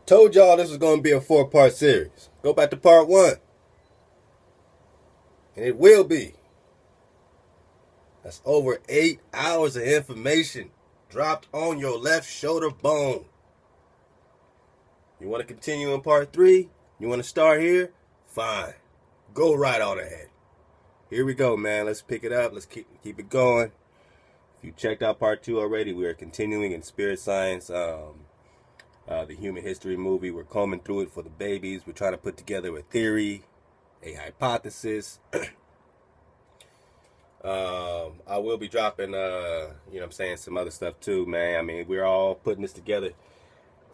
Told y'all this was going to be a 4-part series. Go back to part 1. And it will be. That's over 8 hours of information dropped on your left shoulder bone. You want to continue in part 3? You want to start here? Fine. Go right on ahead. Here we go, man. Let's pick it up. Let's keep it going. If you checked out part 2 already, we are continuing in spirit science. The human history movie. We're combing through it for the babies. We're trying to put together a theory, a hypothesis. I will be dropping, some other stuff too, man. I mean, we're all putting this together.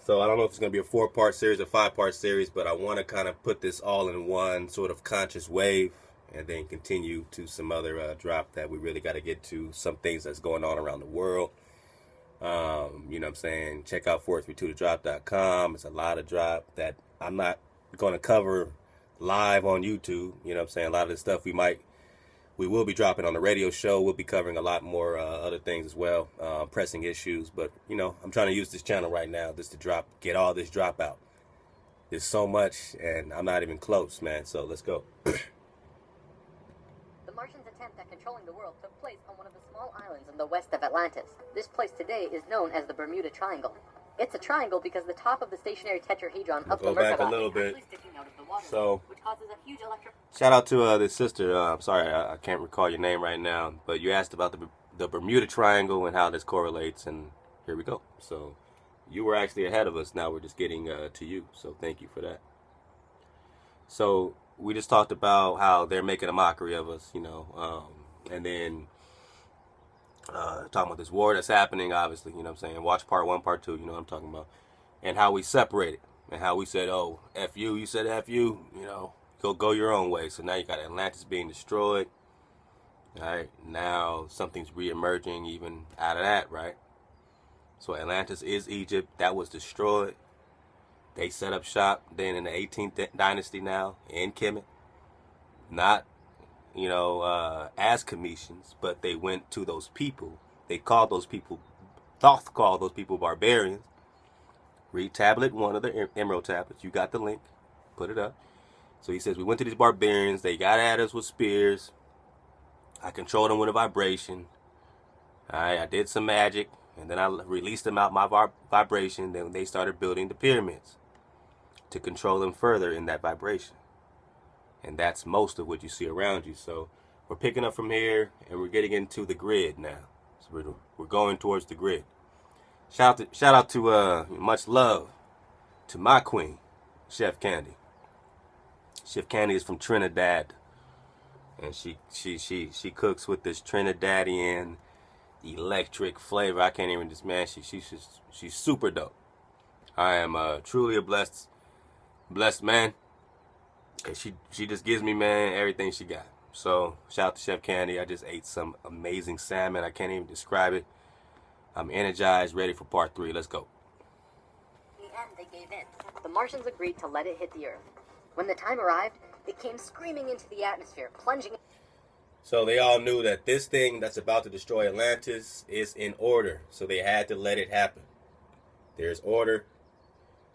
So I don't know if it's going to be a 4-part series or 5-part series, but I want to kind of put this all in one sort of conscious wave and then continue to some other drop that we really got to get to, some things that's going on around the world. Check out 432thedrop.com. It's a lot of drop that I'm not going to cover live on YouTube. A lot of the stuff we will be dropping on the radio show. We'll be covering a lot more other things as well, pressing issues. But, I'm trying to use this channel right now just to get all this drop out. There's so much, and I'm not even close, man. So let's go. The Martians' attempt at controlling the world took place on one of the small islands in the west of Atlantis. This place today is known as the Bermuda Triangle. It's a triangle because the top of the stationary tetrahedron of the Go back a Merkaba little is bit. actually sticking out of the water, So, which causes a huge electric... Shout out to this sister. I'm sorry, I can't recall your name right now, but you asked about the Bermuda Triangle and how this correlates, and here we go. So you were actually ahead of us. Now we're just getting to you. So thank you for that. So we just talked about how they're making a mockery of us, and then talking about this war that's happening, obviously, watch part 1, part 2, what I'm talking about, and how we separated, and how we said, oh, F you said F you, go your own way. So now you got Atlantis being destroyed. All right, now something's re-emerging even out of that, right? So Atlantis is Egypt. That was destroyed. They set up shop then in the 18th dynasty now in Kemet. Not, as Cometians, but they went to those people. They called those people, Thoth called those people barbarians. Read tablet 1 of the Emerald tablets. You got the link. Put it up. So he says, we went to these barbarians. They got at us with spears. I controlled them with a vibration. Alright, I did some magic. And then I released them out my vibration. Then they started building the pyramids to control them further in that vibration. And that's most of what you see around you. So we're picking up from here and we're getting into the grid now. So we're going towards the grid. Shout out to much love to my queen, Chef Candy. Chef Candy is from Trinidad, and she cooks with this Trinidadian electric flavor. I can't even just, man. She's super dope. I am truly a blessed man. And she just gives me, man, everything she got. So shout out to Chef Candy. I just ate some amazing salmon. I can't even describe it. I'm energized, ready for part 3. Let's go. In the end, they gave in. The Martians agreed to let it hit the Earth. When the time arrived, it came screaming into the atmosphere, plunging... So they all knew that this thing that's about to destroy Atlantis is in order. So they had to let it happen. There's order,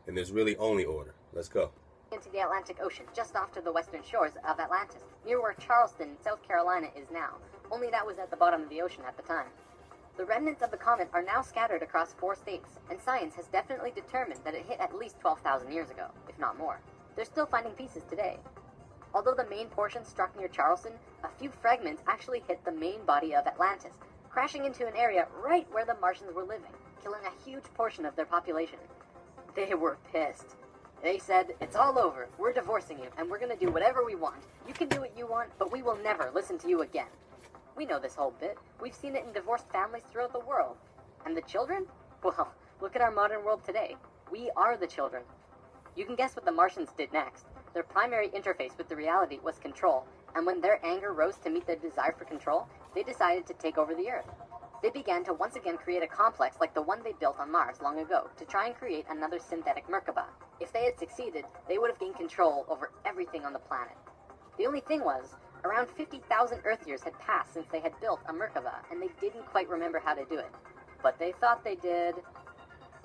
and there's really only order. Let's go. Into the Atlantic Ocean, just off to the western shores of Atlantis, near where Charleston, South Carolina is now. Only that was at the bottom of the ocean at the time. The remnants of the comet are now scattered across 4 states, and science has definitely determined that it hit at least 12,000 years ago, if not more. They're still finding pieces today. Although the main portion struck near Charleston, a few fragments actually hit the main body of Atlantis, crashing into an area right where the Martians were living, killing a huge portion of their population. They were pissed. They said, it's all over, we're divorcing you, and we're gonna do whatever we want. You can do what you want, but we will never listen to you again. We know this whole bit. We've seen it in divorced families throughout the world. And the children? Well, look at our modern world today. We are the children. You can guess what the Martians did next. Their primary interface with the reality was control, and when their anger rose to meet their desire for control, they decided to take over the Earth. They began to once again create a complex like the one they built on Mars long ago, to try and create another synthetic Merkaba. If they had succeeded, they would have gained control over everything on the planet. The only thing was, around 50,000 Earth years had passed since they had built a Merkaba, and they didn't quite remember how to do it. But they thought they did.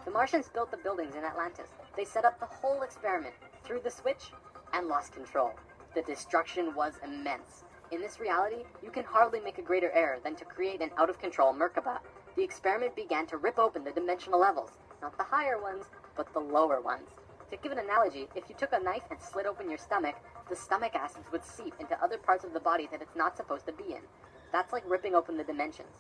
The Martians built the buildings in Atlantis. They set up the whole experiment, threw the switch, and lost control. The destruction was immense. In this reality, you can hardly make a greater error than to create an out-of-control Merkaba. The experiment began to rip open the dimensional levels, not the higher ones, but the lower ones. To give an analogy, if you took a knife and slit open your stomach, the stomach acids would seep into other parts of the body that it's not supposed to be in. That's like ripping open the dimensions.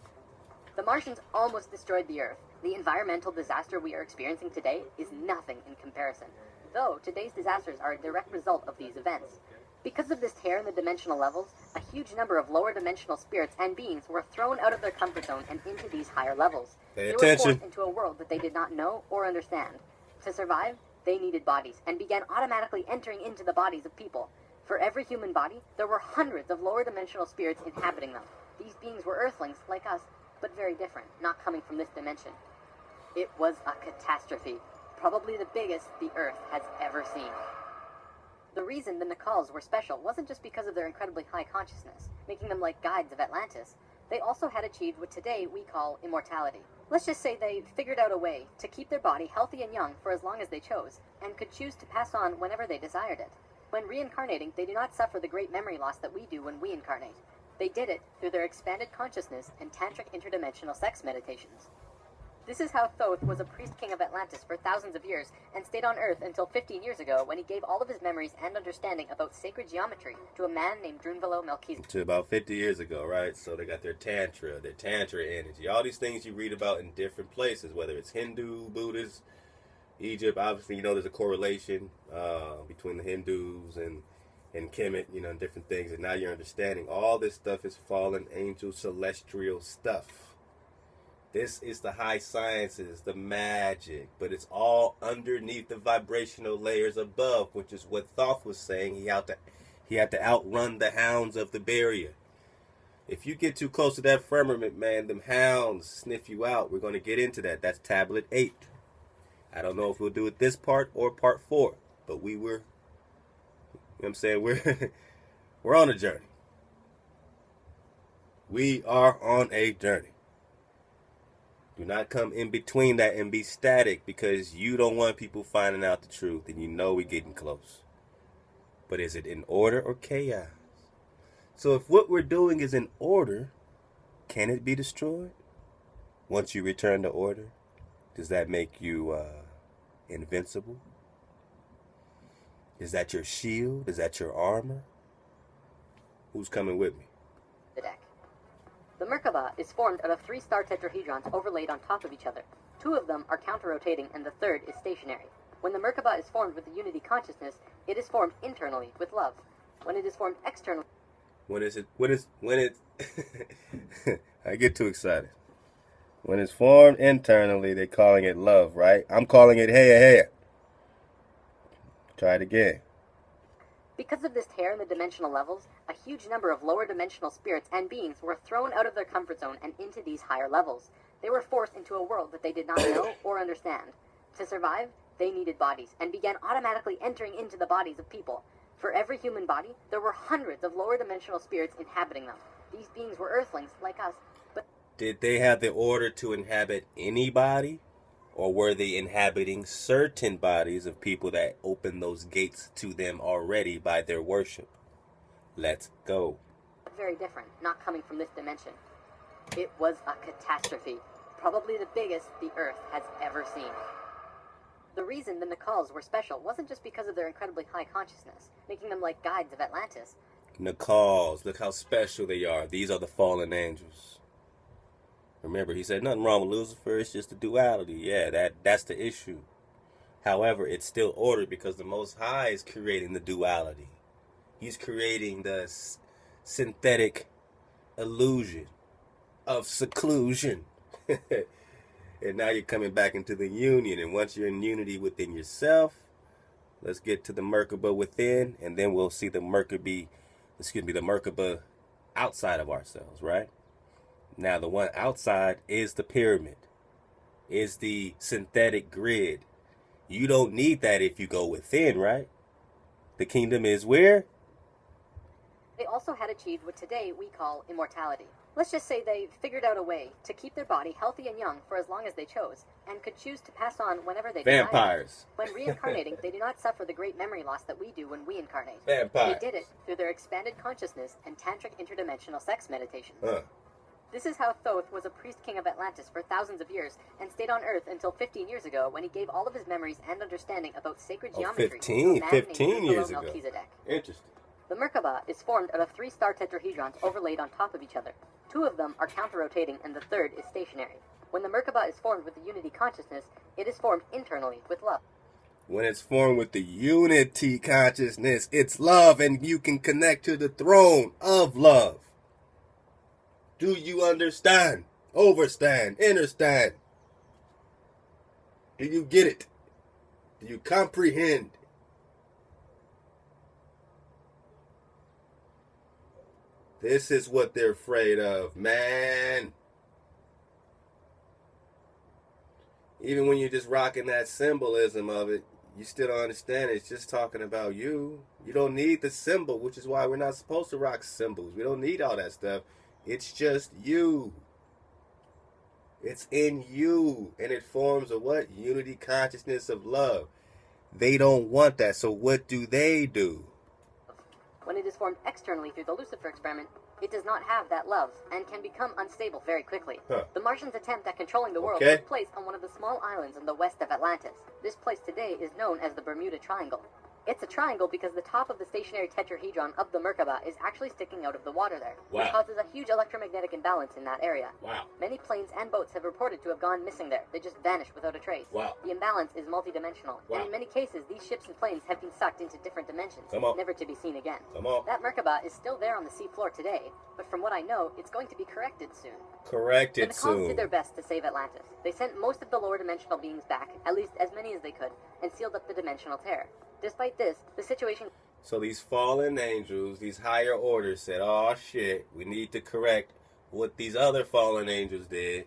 The Martians almost destroyed the Earth. The environmental disaster we are experiencing today is nothing in comparison, though today's disasters are a direct result of these events. Because of this tear in the dimensional levels, a huge number of lower dimensional spirits and beings were thrown out of their comfort zone and into these higher levels. They were forced into a world that they did not know or understand. To survive, they needed bodies, and began automatically entering into the bodies of people. For every human body, there were hundreds of lower dimensional spirits inhabiting them. These beings were Earthlings, like us, but very different, not coming from this dimension. It was a catastrophe, probably the biggest the Earth has ever seen. The reason the Nakals were special wasn't just because of their incredibly high consciousness, making them like guides of Atlantis. They also had achieved what today we call immortality. Let's just say they figured out a way to keep their body healthy and young for as long as they chose, and could choose to pass on whenever they desired it. When reincarnating, they do not suffer the great memory loss that we do when we incarnate. They did it through their expanded consciousness and tantric interdimensional sex meditations. This is how Thoth was a priest king of Atlantis for thousands of years and stayed on Earth until 15 years ago when he gave all of his memories and understanding about sacred geometry to a man named Drunvalo Melchizedek. To about 50 years ago, right? So they got their tantra energy, all these things you read about in different places, whether it's Hindu, Buddhist, Egypt. Obviously, you know, there's a correlation between the Hindus and Kemet, you know, and different things. And now you're understanding all this stuff is fallen angel celestial stuff. This is the high sciences, the magic, but it's all underneath the vibrational layers above, which is what Thoth was saying. He had to outrun the hounds of the barrier. If you get too close to that firmament, man, them hounds sniff you out. We're going to get into that. That's tablet 8. I don't know if we'll do it this part or part 4, but we were, you know what I'm saying, we're on a journey. We are on a journey. Do not come in between that and be static, because you don't want people finding out the truth, and you know we're getting close. But is it in order or chaos? So if what we're doing is in order, can it be destroyed? Once you return to order, does that make you invincible? Is that your shield? Is that your armor? Who's coming with me? The deck. The Merkaba is formed out of 3 star tetrahedrons overlaid on top of each other. 2 of them are counter-rotating and the third is stationary. When the Merkaba is formed with the unity consciousness, it is formed internally with love. When it is formed externally... When it I get too excited. When it's formed internally, they're calling it love, right? I'm calling it hey. Try it again. Because of this tear in the dimensional levels, a huge number of lower dimensional spirits and beings were thrown out of their comfort zone and into these higher levels. They were forced into a world that they did not know or understand. To survive, they needed bodies, and began automatically entering into the bodies of people. For every human body, there were hundreds of lower dimensional spirits inhabiting them. These beings were Earthlings, like us, but... Did they have the order to inhabit anybody? Or were they inhabiting certain bodies of people that opened those gates to them already by their worship? Let's go. Very different, not coming from this dimension. It was a catastrophe, probably the biggest the Earth has ever seen. The reason the Nakals were special wasn't just because of their incredibly high consciousness, making them like guides of Atlantis. Nakals, look how special they are. These are the fallen angels. Remember, he said nothing wrong with Lucifer, it's just the duality. Yeah, that's the issue. However, it's still ordered because the Most High is creating the duality. He's creating the synthetic illusion of seclusion. And now you're coming back into the union. And once you're in unity within yourself, let's get to the Merkaba within, and then we'll see the Merkaba outside of ourselves, right? Now, the one outside is the pyramid, is the synthetic grid. You don't need that if you go within, right? The kingdom is where? They also had achieved what today we call immortality. Let's just say they figured out a way to keep their body healthy and young for as long as they chose, and could choose to pass on whenever they desire. Vampires. When reincarnating, they do not suffer the great memory loss that we do when we incarnate. Vampires. They did it through their expanded consciousness and tantric interdimensional sex meditation. Huh. This is how Thoth was a priest king of Atlantis for thousands of years, and stayed on Earth until 15 years ago, when he gave all of his memories and understanding about sacred geometry 15 years ago. Melchizedek. Interesting. The Merkaba is formed out of 3 star tetrahedrons overlaid on top of each other. 2 of them are counter-rotating, and the third is stationary. When the Merkaba is formed with the unity consciousness, it is formed internally with love. When it's formed with the unity consciousness, it's love, and you can connect to the throne of love. Do you understand? Overstand? Understand? Do you get it? Do you comprehend? This is what they're afraid of, man. Even when you're just rocking that symbolism of it, you still don't understand it. It's just talking about you. You don't need the symbol, which is why we're not supposed to rock symbols. We don't need all that stuff. It's just you. It's in you. And it forms a what? Unity consciousness of love. They don't want that. So what do they do? When it is formed externally through the Lucifer experiment, it does not have that love, and can become unstable very quickly. Huh. The Martians' attempt at controlling the world Okay. took place on one of the small islands in the west of Atlantis. This place today is known as the Bermuda Triangle. It's a triangle because the top of the stationary tetrahedron of the Merkaba is actually sticking out of the water there, Wow. which causes a huge electromagnetic imbalance in that area. Wow. Many planes and boats have reported to have gone missing there. They just vanished without a trace. Wow. The imbalance is multidimensional, Wow. and in many cases, these ships and planes have been sucked into different dimensions, Come on. never to be seen again. Come on. That Merkaba is still there on the seafloor today, but from what I know, it's going to be corrected soon. Correct When it the Khans soon. did their best to save Atlantis, they sent most of the lower dimensional beings back, at least as many as they could, and sealed up the dimensional tear. Despite this, the situation... So these fallen angels, these higher orders said, oh shit, we need to correct what these other fallen angels did.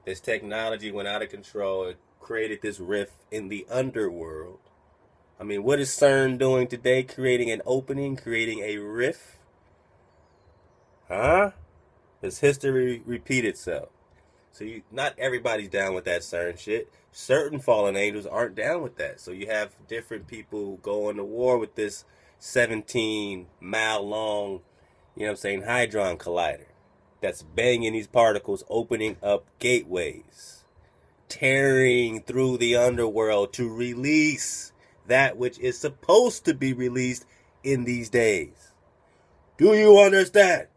This technology went out of control. It created this rift in the underworld. I mean, what is CERN doing today? Creating an opening, creating a rift? Huh? Does history repeat itself? So not everybody's down with that CERN shit. Certain fallen angels aren't down with that. So you have different people going to war with this 17-mile long, you know what I'm saying, Hadron Collider that's banging these particles, opening up gateways, tearing through the underworld to release that which is supposed to be released in these days. Do you understand?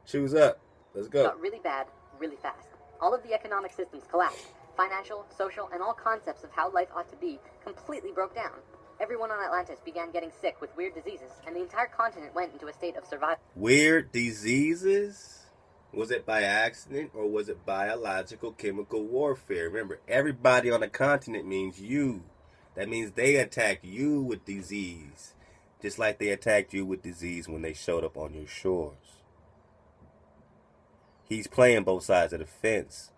Shoes up. Let's go. got really bad, really fast. All of the economic systems collapsed. Financial, social, and all concepts of how life ought to be completely broke down. Everyone on Atlantis began getting sick with weird diseases, and the entire continent went into a state of survival. Weird diseases? Was it by accident, or was it biological chemical warfare? Remember, everybody on the continent means you. That means they attacked you with disease, just like they attacked you with disease when they showed up on your shores. He's playing both sides of the fence.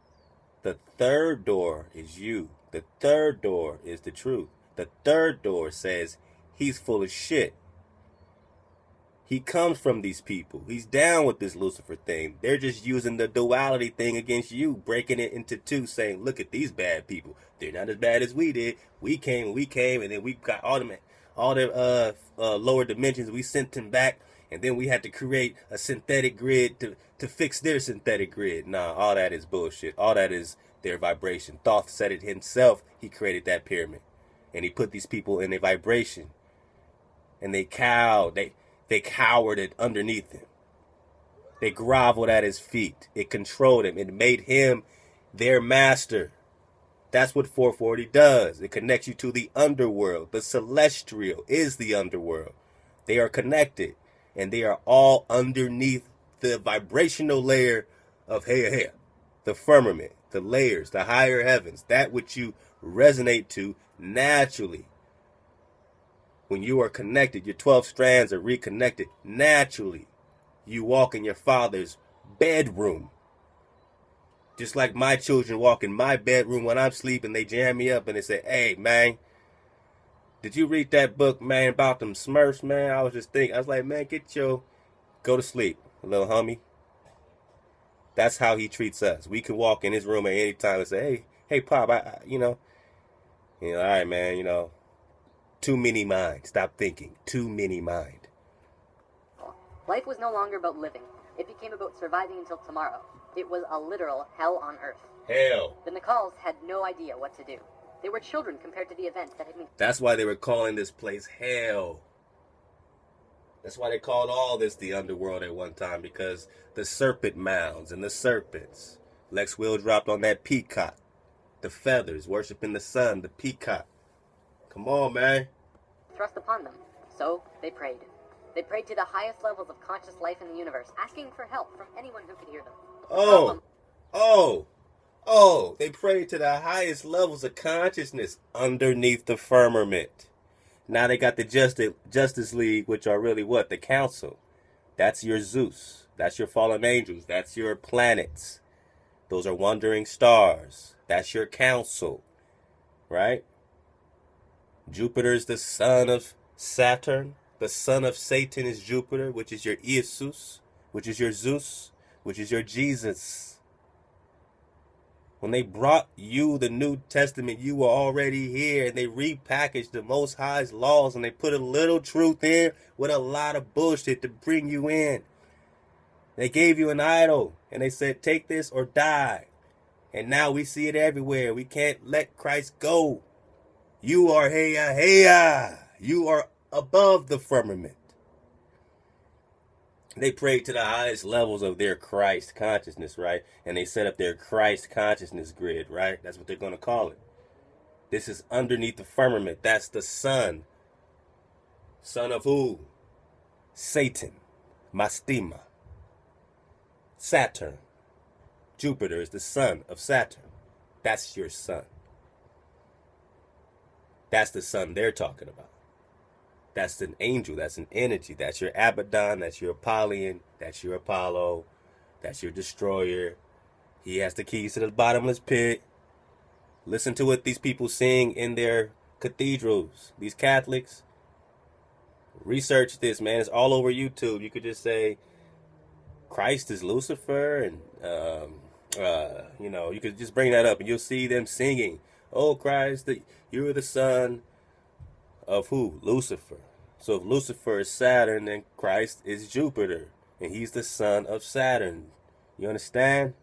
The third door is you. The third door is the truth. The third door says he's full of shit. He comes from these people. He's down with this Lucifer thing. They're just using the duality thing against you, breaking it into two, saying, look at these bad people. They're not as bad as we did. We came, and then we got all the lower dimensions. We sent them back, and then we had to create a synthetic grid to fix their synthetic grid. Nah, all that is bullshit. All that is their vibration. Thoth said it himself. He created that pyramid. And he put these people in a vibration. And they cowed. They cowered it underneath him. They groveled at his feet. It controlled him. It made him their master. That's what 440 does. It connects you to the underworld. The celestial is the underworld. They are connected. And they are all underneath the vibrational layer of Heya, the firmament, the layers, the higher heavens, that which you resonate to naturally. When you are connected, your 12 strands are reconnected naturally. You walk in your father's bedroom. Just like my children walk in my bedroom when I'm sleeping, they jam me up and they say, hey, man, did you read that book, man, about them Smurfs, man? I was just thinking, I was like, man, get your Go to sleep, little homie. That's how he treats us. We can walk in his room at any time and say, hey, Pop, all right, man, too many mind. Stop thinking. Too many mind. Life was no longer about living. It became about surviving until tomorrow. It was a literal hell on Earth. Hell. The Nicalls had no idea what to do. They were children compared to the events that had been... That's why they were calling this place hell. That's why they called all this the underworld at one time, because the serpent mounds and the serpents. Lex Will dropped on that peacock. The feathers, worshiping the sun, the peacock. Come on, man. Thrust upon them. So they prayed. They prayed to the highest levels of conscious life in the universe, asking for help from anyone who could hear them. They prayed to the highest levels of consciousness underneath the firmament. Now they got the Justice League, which are really what? The Council. That's your Zeus. That's your fallen angels. That's your planets. Those are wandering stars. That's your council. Right? Jupiter's the son of Saturn. The son of Satan is Jupiter, which is your Isus, which is your Zeus, which is your Jesus. When they brought you the New Testament, you were already here, and they repackaged the Most High's laws, and they put a little truth in with a lot of bullshit to bring you in. They gave you an idol, and they said, take this or die. And now we see it everywhere. We can't let Christ go. You are heya. You are above the firmament. They prayed to the highest levels of their Christ consciousness, right? And they set up their Christ consciousness grid, right? That's what they're going to call it. This is underneath the firmament. That's the sun. Son of who? Satan. Mastima. Saturn. Jupiter is the son of Saturn. That's your sun. That's the sun they're talking about. That's an angel. That's an energy. That's your Abaddon. That's your Apollyon. That's your Apollo. That's your destroyer. He has the keys to the bottomless pit. Listen to what these people sing in their cathedrals. These Catholics. Research this, man. It's all over YouTube. You could just say Christ is Lucifer, and you could just bring that up, and you'll see them singing, "Oh Christ, you are the son of who? Lucifer." So if Lucifer is Saturn, then Christ is Jupiter, and he's the son of Saturn. You understand?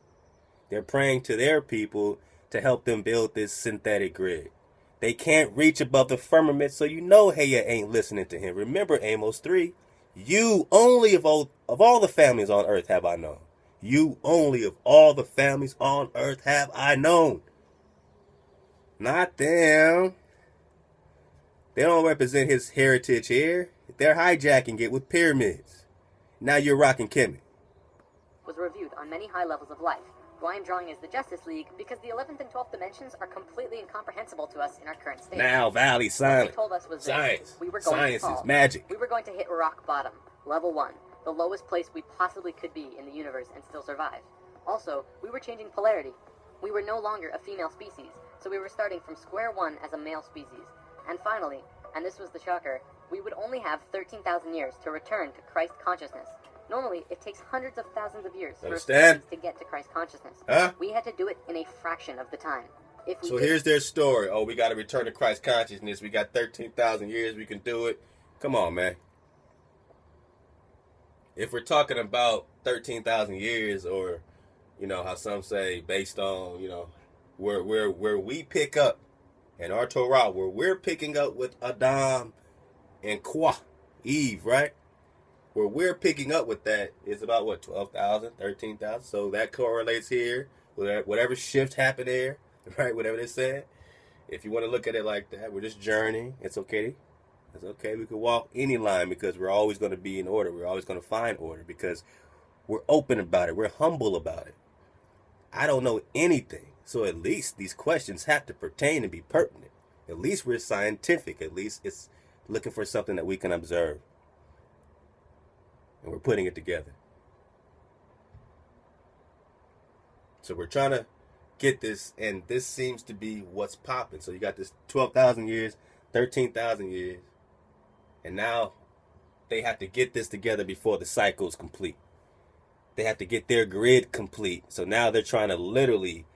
They're praying to their people to help them build this synthetic grid. They can't reach above the firmament, so you know Heya ain't listening to him. Remember Amos 3. You only of all the families on earth have I known. You only of all the families on earth have I known. Not them. They don't represent his heritage here. They're hijacking it with pyramids. Now you're rocking Kimmy. Was reviewed on many high levels of life. Who I am drawing as the Justice League because the 11th and 12th dimensions are completely incomprehensible to us in our current state. Now, Valley, silence. What they told us was science. We were going Science to fall. is magic. We were going to hit rock bottom, level 1, the lowest place we possibly could be in the universe and still survive. Also, we were changing polarity. We were no longer a female species, so we were starting from square one as a male species. And finally, and this was the shocker, we would only have 13,000 years to return to Christ consciousness. Normally, it takes hundreds of thousands of years for a species to get to Christ consciousness. Huh? We had to do it in a fraction of the time. So here's their story. Oh, we got to return to Christ consciousness. We got 13,000 years. We can do it. Come on, man. If we're talking about 13,000 years, or, how some say, based on, where we pick up in our Torah, where we're picking up with Adam and Eve, right? Where we're picking up with that is about, 12,000, 13,000. So that correlates here. Whatever shift happened there, right? Whatever they said. If you want to look at it like that, we're just journeying. It's okay. It's okay. We can walk any line because we're always going to be in order. We're always going to find order because we're open about it. We're humble about it. I don't know anything. So at least these questions have to pertain and be pertinent. At least we're scientific. At least it's looking for something that we can observe. And we're putting it together. So we're trying to get this, and this seems to be what's popping. So you got this 12,000 years, 13,000 years, and now they have to get this together before the cycle is complete. They have to get their grid complete. So now they're trying to literally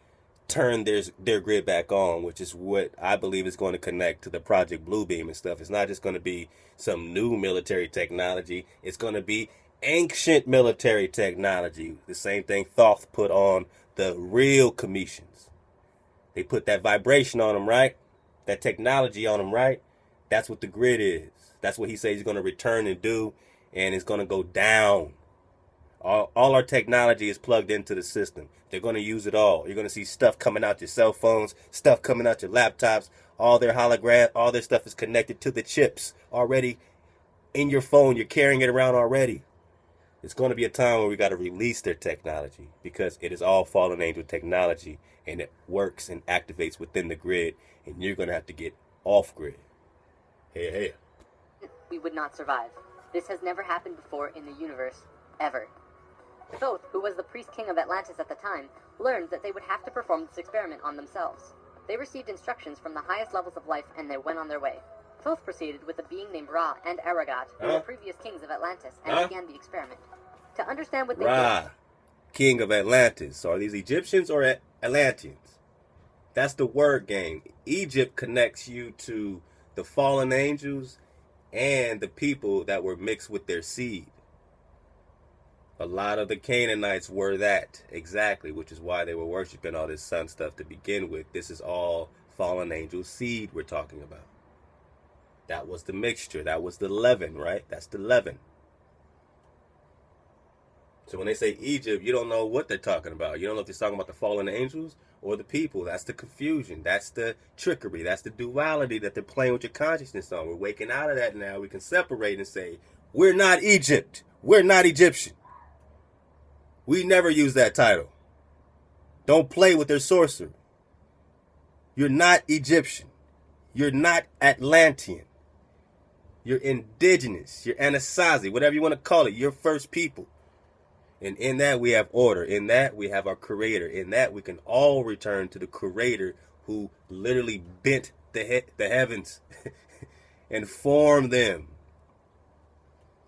turn their grid back on, which is what I believe is going to connect to the Project Bluebeam and stuff. It's not just going to be some new military technology. It's going to be ancient military technology. The same thing Thoth put on the real Commissions. They put that vibration on them, right? That technology on them, right? That's what the grid is. That's what he says he's going to return and do, and it's going to go down. All our technology is plugged into the system. They're going to use it all. You're going to see stuff coming out your cell phones, stuff coming out your laptops, all their hologram, all their stuff is connected to the chips already in your phone. You're carrying it around already. It's going to be a time where we got to release their technology because it is all fallen angel technology and it works and activates within the grid, and you're going to have to get off grid. Hey. We would not survive. This has never happened before in the universe, ever. Thoth, who was the priest king of Atlantis at the time, learned that they would have to perform this experiment on themselves. They received instructions from the highest levels of life and they went on their way. Thoth proceeded with a being named Ra and Aragat, who were previous kings of Atlantis, and began the experiment. To understand what they Ra, king of Atlantis. Are these Egyptians or Atlanteans? That's the word game. Egypt connects you to the fallen angels and the people that were mixed with their seed. A lot of the Canaanites were that, exactly, which is why they were worshiping all this sun stuff to begin with. This is all fallen angel seed we're talking about. That was the mixture. That was the leaven, right? That's the leaven. So when they say Egypt, you don't know what they're talking about. You don't know if they're talking about the fallen angels or the people. That's the confusion. That's the trickery. That's the duality that they're playing with your consciousness on. We're waking out of that now. We can separate and say, we're not Egypt. We're not Egyptian. We never use that title. Don't play with their sorcery. You're not Egyptian. You're not Atlantean. You're indigenous. You're Anasazi, whatever you want to call it. You're first people. And in that we have order. In that we have our creator. In that we can all return to the creator who literally bent the heavens and formed them.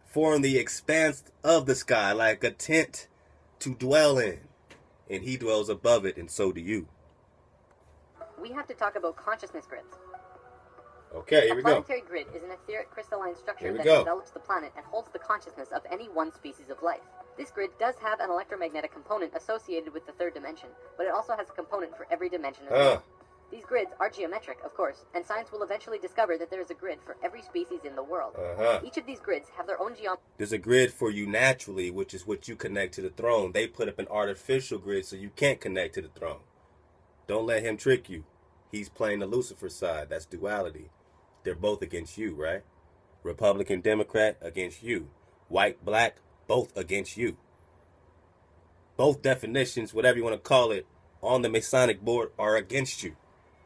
Formed the expanse of the sky like a tent to dwell in. And he dwells above it, and so do you. We have to talk about consciousness grids. Okay, here we go. A planetary grid is an etheric crystalline structure that envelops the planet and holds the consciousness of any one species of life. This grid does have an electromagnetic component associated with the third dimension, but it also has a component for every dimension as well. These grids are geometric, of course, and science will eventually discover that there is a grid for every species in the world. Each of these grids have their own geometry. There's a grid for you naturally, which is what you connect to the throne. They put up an artificial grid so you can't connect to the throne. Don't let him trick you. He's playing the Lucifer side. That's duality. They're both against you, right? Republican, Democrat against you. White, black, both against you. Both definitions, whatever you want to call it, on the Masonic board are against you.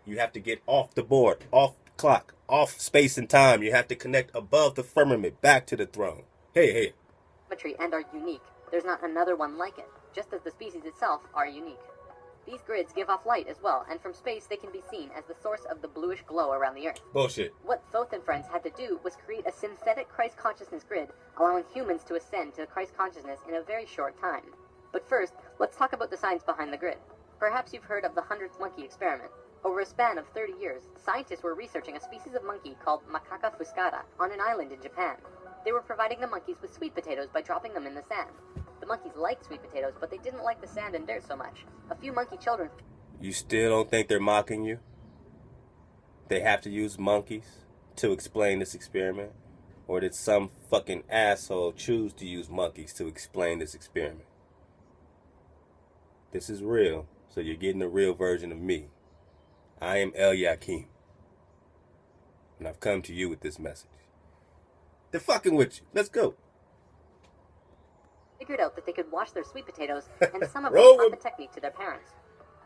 You have to get off the board, off the clock, off space and time. You have to connect above the firmament, back to the throne. Hey. And are unique. There's not another one like it, just as the species itself are unique. These grids give off light as well, and from space they can be seen as the source of the bluish glow around the Earth. Bullshit. What Thoth and friends had to do was create a synthetic Christ consciousness grid, allowing humans to ascend to Christ consciousness in a very short time. But first, let's talk about the science behind the grid. Perhaps you've heard of the 100th monkey experiment. Over a span of 30 years, scientists were researching a species of monkey called Macaca fuscata on an island in Japan. They were providing the monkeys with sweet potatoes by dropping them in the sand. The monkeys liked sweet potatoes, but they didn't like the sand and dirt so much. A few monkey children... You still don't think they're mocking you? They have to use monkeys to explain this experiment? Or did some fucking asshole choose to use monkeys to explain this experiment? This is real, so you're getting the real version of me. I am El Yakim. And I've come to you with this message. They're fucking with you. Let's go. Figured out that they could wash their sweet potatoes, and some of them taught the technique to their parents.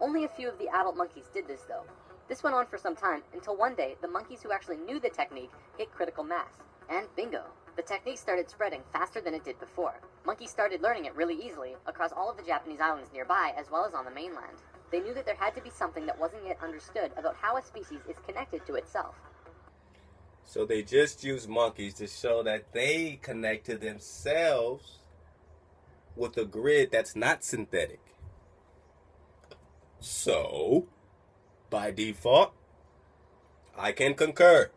Only a few of the adult monkeys did this, though. This went on for some time, until one day, the monkeys who actually knew the technique hit critical mass. And bingo! The technique started spreading faster than it did before. Monkeys started learning it really easily, across all of the Japanese islands nearby, as well as on the mainland. They knew that there had to be something that wasn't yet understood about how a species is connected to itself. So they just use monkeys to show that they connect to themselves with a grid that's not synthetic. So, by default, I can concur.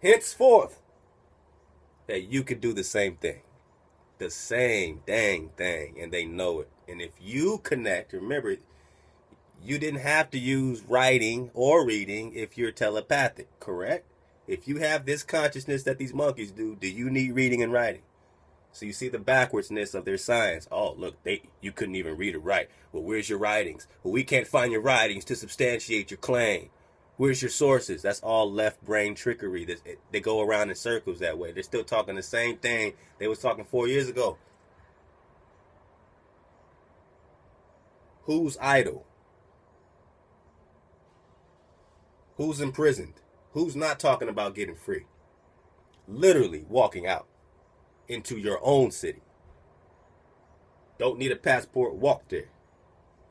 Henceforth, that you could do the same thing. The same dang thing. And they know it. And if you connect, remember, you didn't have to use writing or reading if you're telepathic, correct? If you have this consciousness that these monkeys do you need reading and writing? So you see the backwardsness of their science. Oh, look, you couldn't even read or write. Well, where's your writings? Well, we can't find your writings to substantiate your claim. Where's your sources? That's all left brain trickery. They go around in circles that way. They're still talking the same thing they was talking 4 years ago. Who's idle? Who's imprisoned? Who's not talking about getting free? Literally walking out into your own city. Don't need a passport, walk there.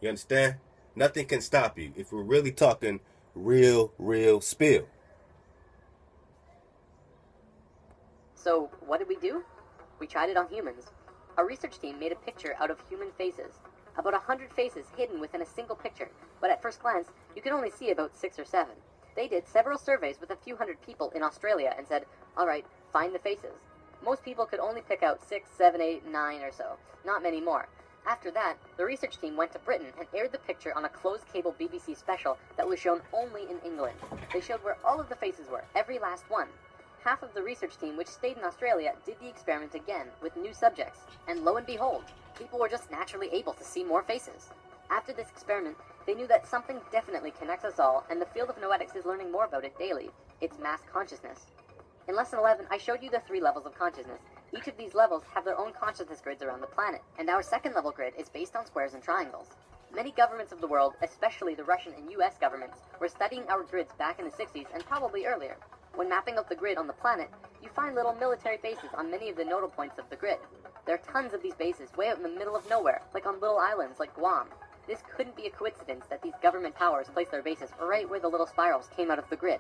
You understand? Nothing can stop you if we're really talking real spill. So, what did we do? We tried it on humans. Our research team made a picture out of human faces. About 100 faces hidden within a single picture, but at first glance, you could only see about 6 or 7. They did several surveys with a few hundred people in Australia and said, alright, find the faces. Most people could only pick out 6, 7, 8, 9 or so, not many more. After that, the research team went to Britain and aired the picture on a closed-cable BBC special that was shown only in England. They showed where all of the faces were, every last one. Half of the research team, which stayed in Australia, did the experiment again, with new subjects. And lo and behold, people were just naturally able to see more faces. After this experiment, they knew that something definitely connects us all, and the field of noetics is learning more about it daily. It's mass consciousness. In Lesson 11, I showed you the 3 levels of consciousness. Each of these levels have their own consciousness grids around the planet, and our second level grid is based on squares and triangles. Many governments of the world, especially the Russian and US governments, were studying our grids back in the 60s and probably earlier. When mapping out the grid on the planet, you find little military bases on many of the nodal points of the grid. There are tons of these bases way out in the middle of nowhere, like on little islands like Guam. This couldn't be a coincidence that these government powers placed their bases right where the little spirals came out of the grid.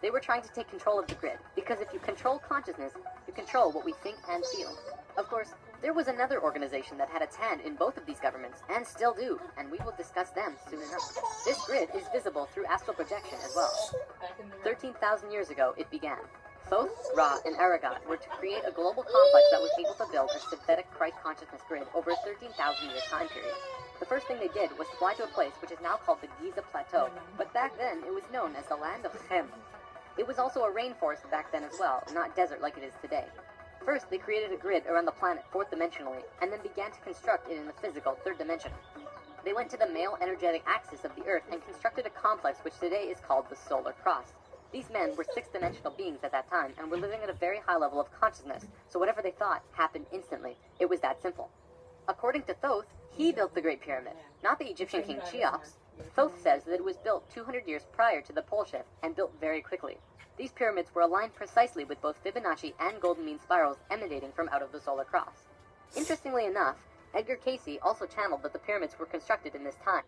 They were trying to take control of the grid, because if you control consciousness, you control what we think and feel. Of course, there was another organization that had its hand in both of these governments, and still do, and we will discuss them soon enough. This grid is visible through astral projection as well. 13,000 years ago, it began. Thoth, Ra, and Aragot were to create a global complex that was able to build a synthetic Christ consciousness grid over a 13,000-year time period. The first thing they did was fly to a place which is now called the Giza Plateau, but back then it was known as the land of Shem. It was also a rainforest back then as well, not desert like it is today. First, they created a grid around the planet fourth-dimensionally, and then began to construct it in the physical third dimension. They went to the male energetic axis of the Earth and constructed a complex which today is called the Solar Cross. These men were sixth-dimensional beings at that time and were living at a very high level of consciousness, so whatever they thought happened instantly. It was that simple. According to Thoth, he built the Great Pyramid, not the Egyptian king Cheops. Thoth says that it was built 200 years prior to the pole shift and built very quickly. These pyramids were aligned precisely with both Fibonacci and golden mean spirals emanating from out of the Solar Cross. Interestingly enough, Edgar Cayce also channeled that the pyramids were constructed in this time.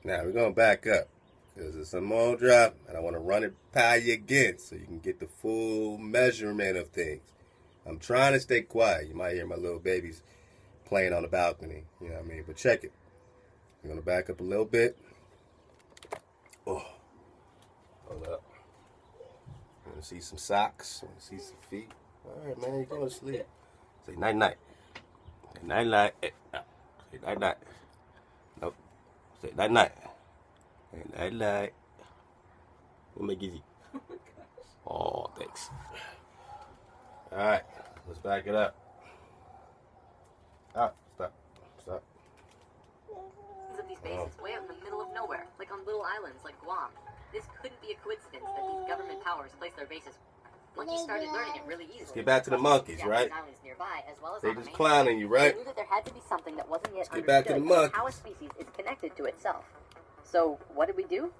Now we're going to back up, because it's a more drop, and I want to run it by you again so you can get the full measurement of things. I'm trying to stay quiet. You might hear my little babies playing on the balcony, you know what I mean? But check it. We're going to back up a little bit. Oh, hold up. I want to see some socks. I want to see some feet. All right, man, you're going to sleep. Say night-night. Say night-night. Say night-night. Nope. Say night-night. Say night-night. We'll make it easy. Oh, thanks. All right, let's back it up. Ah, stop. Of these bases way out in the middle of nowhere, like on little islands like Guam. This couldn't be a coincidence that these government powers placed their bases. Once you started learning it really easily. Let's get back to the monkeys, right? Nearby, as well as they just clowning you, right? They knew that there had to be something that wasn't yet Let's get back to the monkeys. How a species is connected to itself. So, what did we do?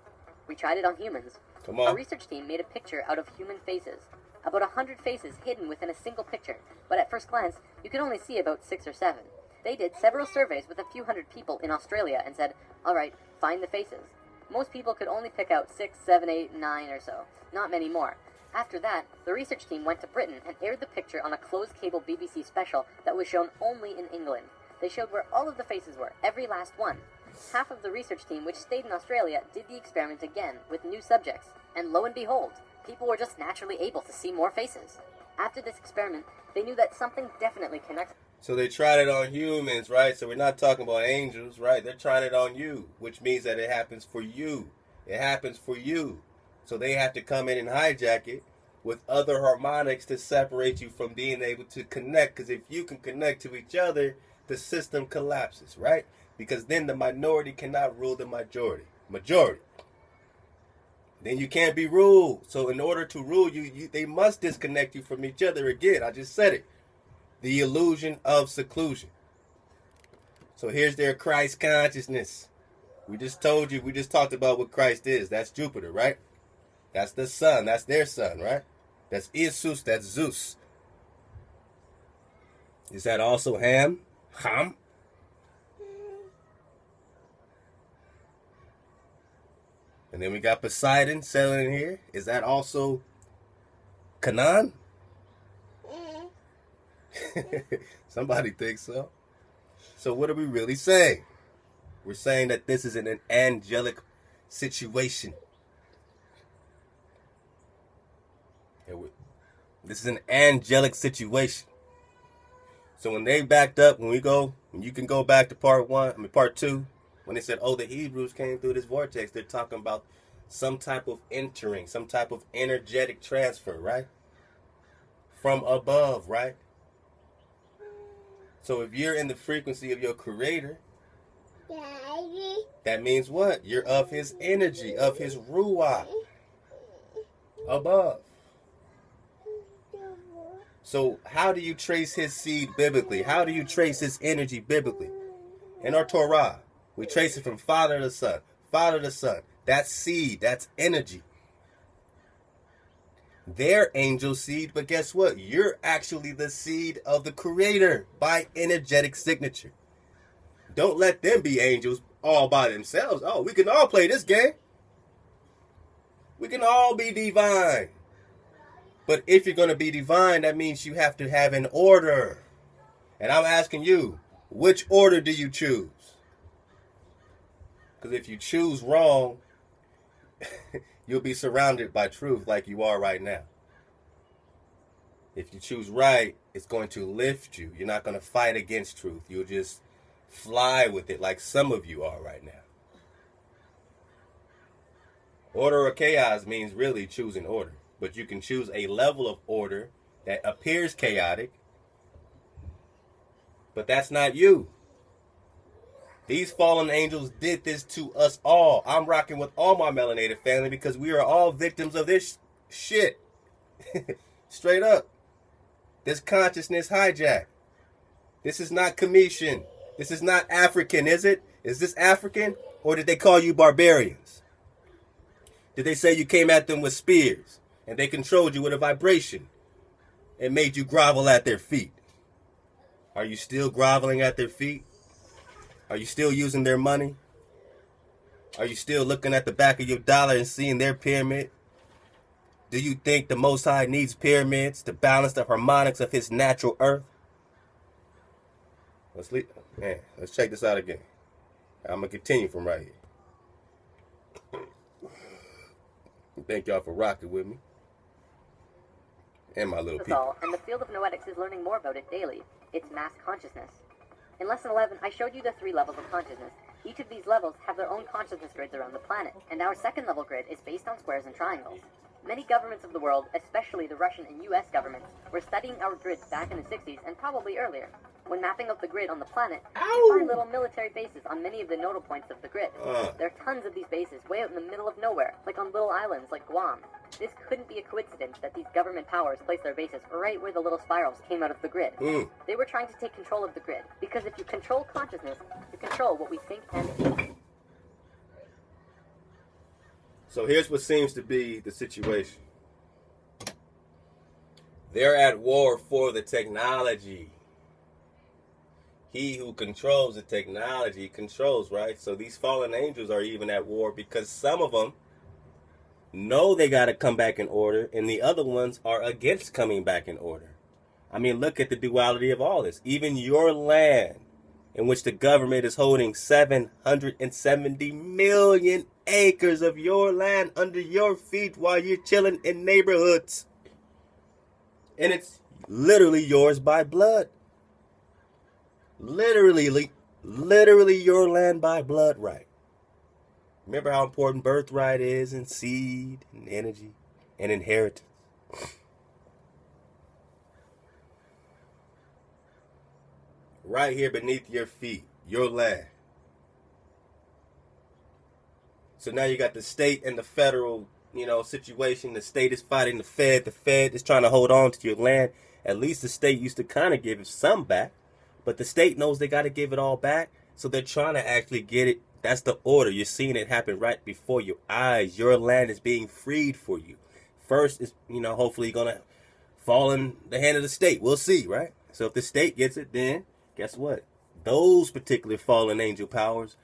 We tried it on humans. Come on. Our research team made a picture out of human faces. About 100 faces hidden within a single picture, but at first glance, you could only see about 6 or 7. They did several surveys with a few hundred people in Australia and said, alright, find the faces. Most people could only pick out 6, 7, 8, 9 or so, not many more. After that, the research team went to Britain and aired the picture on a closed-cable BBC special that was shown only in England. They showed where all of the faces were, every last one. Half of the research team, which stayed in Australia, did the experiment again, with new subjects. And lo and behold, people were just naturally able to see more faces. After this experiment, they knew that something definitely connects. So they tried it on humans, right? So we're not talking about angels, right? They're trying it on you, which means that it happens for you. It happens for you. So they have to come in and hijack it with other harmonics to separate you from being able to connect. Because if you can connect to each other, the system collapses, right? Because then the minority cannot rule the majority. Then you can't be ruled. So in order to rule you, they must disconnect you from each other again. I just said it. The illusion of seclusion. So here's their Christ consciousness. We just told you, we just talked about what Christ is. That's Jupiter, right? That's the sun. That's their sun, right? That's Isus. That's Zeus. Is that also Ham? Ham? And then we got Poseidon settling in here. Is that also Canaan? Somebody thinks so. So what are we really saying? We're saying that this is an angelic situation. This is an angelic situation. So when they backed up, when you can go back to part 2, when they said, oh, the Hebrews came through this vortex, they're talking about some type of entering, some type of energetic transfer, right? From above, right? So if you're in the frequency of your creator, that means what? You're of his energy, of his ruach, above. So how do you trace his seed biblically? How do you trace his energy biblically? In our Torah, we trace it from father to son. Father to son. That's seed. That's energy. They're angel seed, but guess what? You're actually the seed of the creator by energetic signature. Don't let them be angels all by themselves. Oh, we can all play this game. We can all be divine. But if you're going to be divine, that means you have to have an order. And I'm asking you, which order do you choose? Because if you choose wrong, you'll be surrounded by truth like you are right now. If you choose right, it's going to lift you. You're not going to fight against truth. You'll just fly with it like some of you are right now. Order or chaos means really choosing order. But you can choose a level of order that appears chaotic, but that's not you. These fallen angels did this to us all. I'm rocking with all my melanated family because we are all victims of this shit. Straight up. This consciousness hijack. This is not Commission. This is not African, is it? Is this African? Or did they call you barbarians? Did they say you came at them with spears and they controlled you with a vibration and made you grovel at their feet? Are you still groveling at their feet? Are you still using their money? Are you still looking at the back of your dollar and seeing their pyramid? Do you think the Most High needs pyramids to balance the harmonics of his natural earth? Let's check this out again. I'm going to continue from right here. Thank y'all for rocking with me. And my little people. And the field of noetics is learning more about it daily. It's mass consciousness. In Lesson 11, I showed you the 3 levels of consciousness. Each of these levels have their own consciousness grids around the planet, and our second level grid is based on squares and triangles. Many governments of the world, especially the Russian and US governments, were studying our grids back in the 60s and probably earlier. When mapping out the grid on the planet, you find little military bases on many of the nodal points of the grid. There are tons of these bases way out in the middle of nowhere, like on little islands like Guam. This couldn't be a coincidence that these government powers placed their bases right where the little spirals came out of the grid. They were trying to take control of the grid, because if you control consciousness, you control what we think and think. So here's what seems to be the situation. They're at war for the technology. He who controls the technology controls, right? So these fallen angels are even at war because some of them know they got to come back in order, and the other ones are against coming back in order. I mean, look at the duality of all this. Even your land, in which the government is holding 770 million acres of your land under your feet while you're chilling in neighborhoods. And it's literally yours by blood. Literally your land by blood right. Remember how important birthright is, and seed, and energy, and inheritance. Right here beneath your feet, your land. So now you got the state and the federal, situation. The state is fighting the Fed. The Fed is trying to hold on to your land. At least the state used to kind of give some back. But the state knows they got to give it all back. So they're trying to actually get it. That's the order. You're seeing it happen right before your eyes. Your land is being freed for you. First is, hopefully going to fall in the hand of the state. We'll see, right? So if the state gets it, then guess what? Those particular fallen angel powers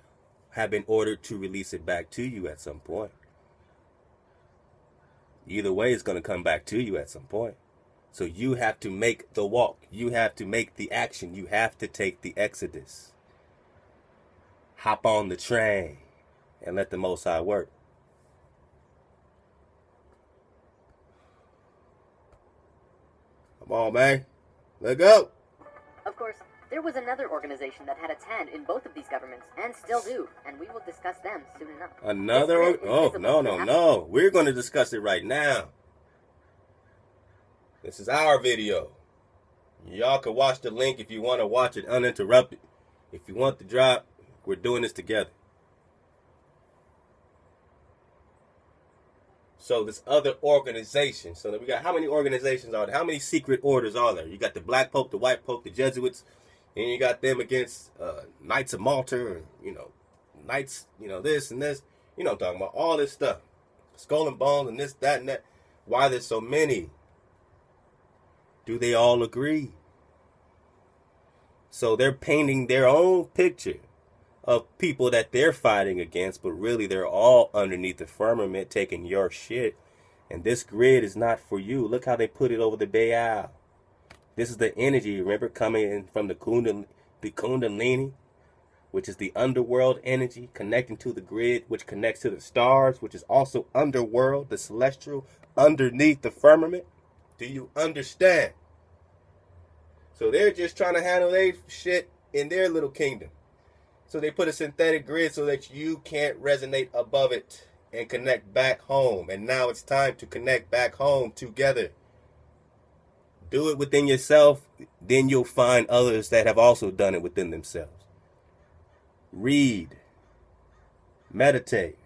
have been ordered to release it back to you at some point. Either way, it's going to come back to you at some point. So you have to make the walk. You have to make the action. You have to take the exodus. Hop on the train and let the Most High work. Come on, man. Let's go. Of course, there was another organization that had its hand in both of these governments, and still do, and we will discuss them soon enough. Another? Oh, no. We're going to discuss it right now. This is our video. Y'all can watch the link if you want to watch it uninterrupted. If you want the drop, we're doing this together. So this other organization. So we got, how many organizations are there? How many secret orders are there? You got the Black Pope, the White Pope, the Jesuits, and you got them against Knights of Malta, and, Knights, this and this. I'm talking about all this stuff. Skull and Bones and this, that, and that. Why there's so many? Do they all agree? So they're painting their own picture of people that they're fighting against, but really they're all underneath the firmament taking your shit. And this grid is not for you. Look how they put it over the Baal. This is the energy, remember, coming in from the Kundalini, which is the underworld energy, connecting to the grid, which connects to the stars, which is also underworld, the celestial, underneath the firmament. Do you understand? So they're just trying to handle their shit in their little kingdom. So they put a synthetic grid so that you can't resonate above it and connect back home. And now it's time to connect back home together. Do it within yourself, then you'll find others that have also done it within themselves. Read, meditate,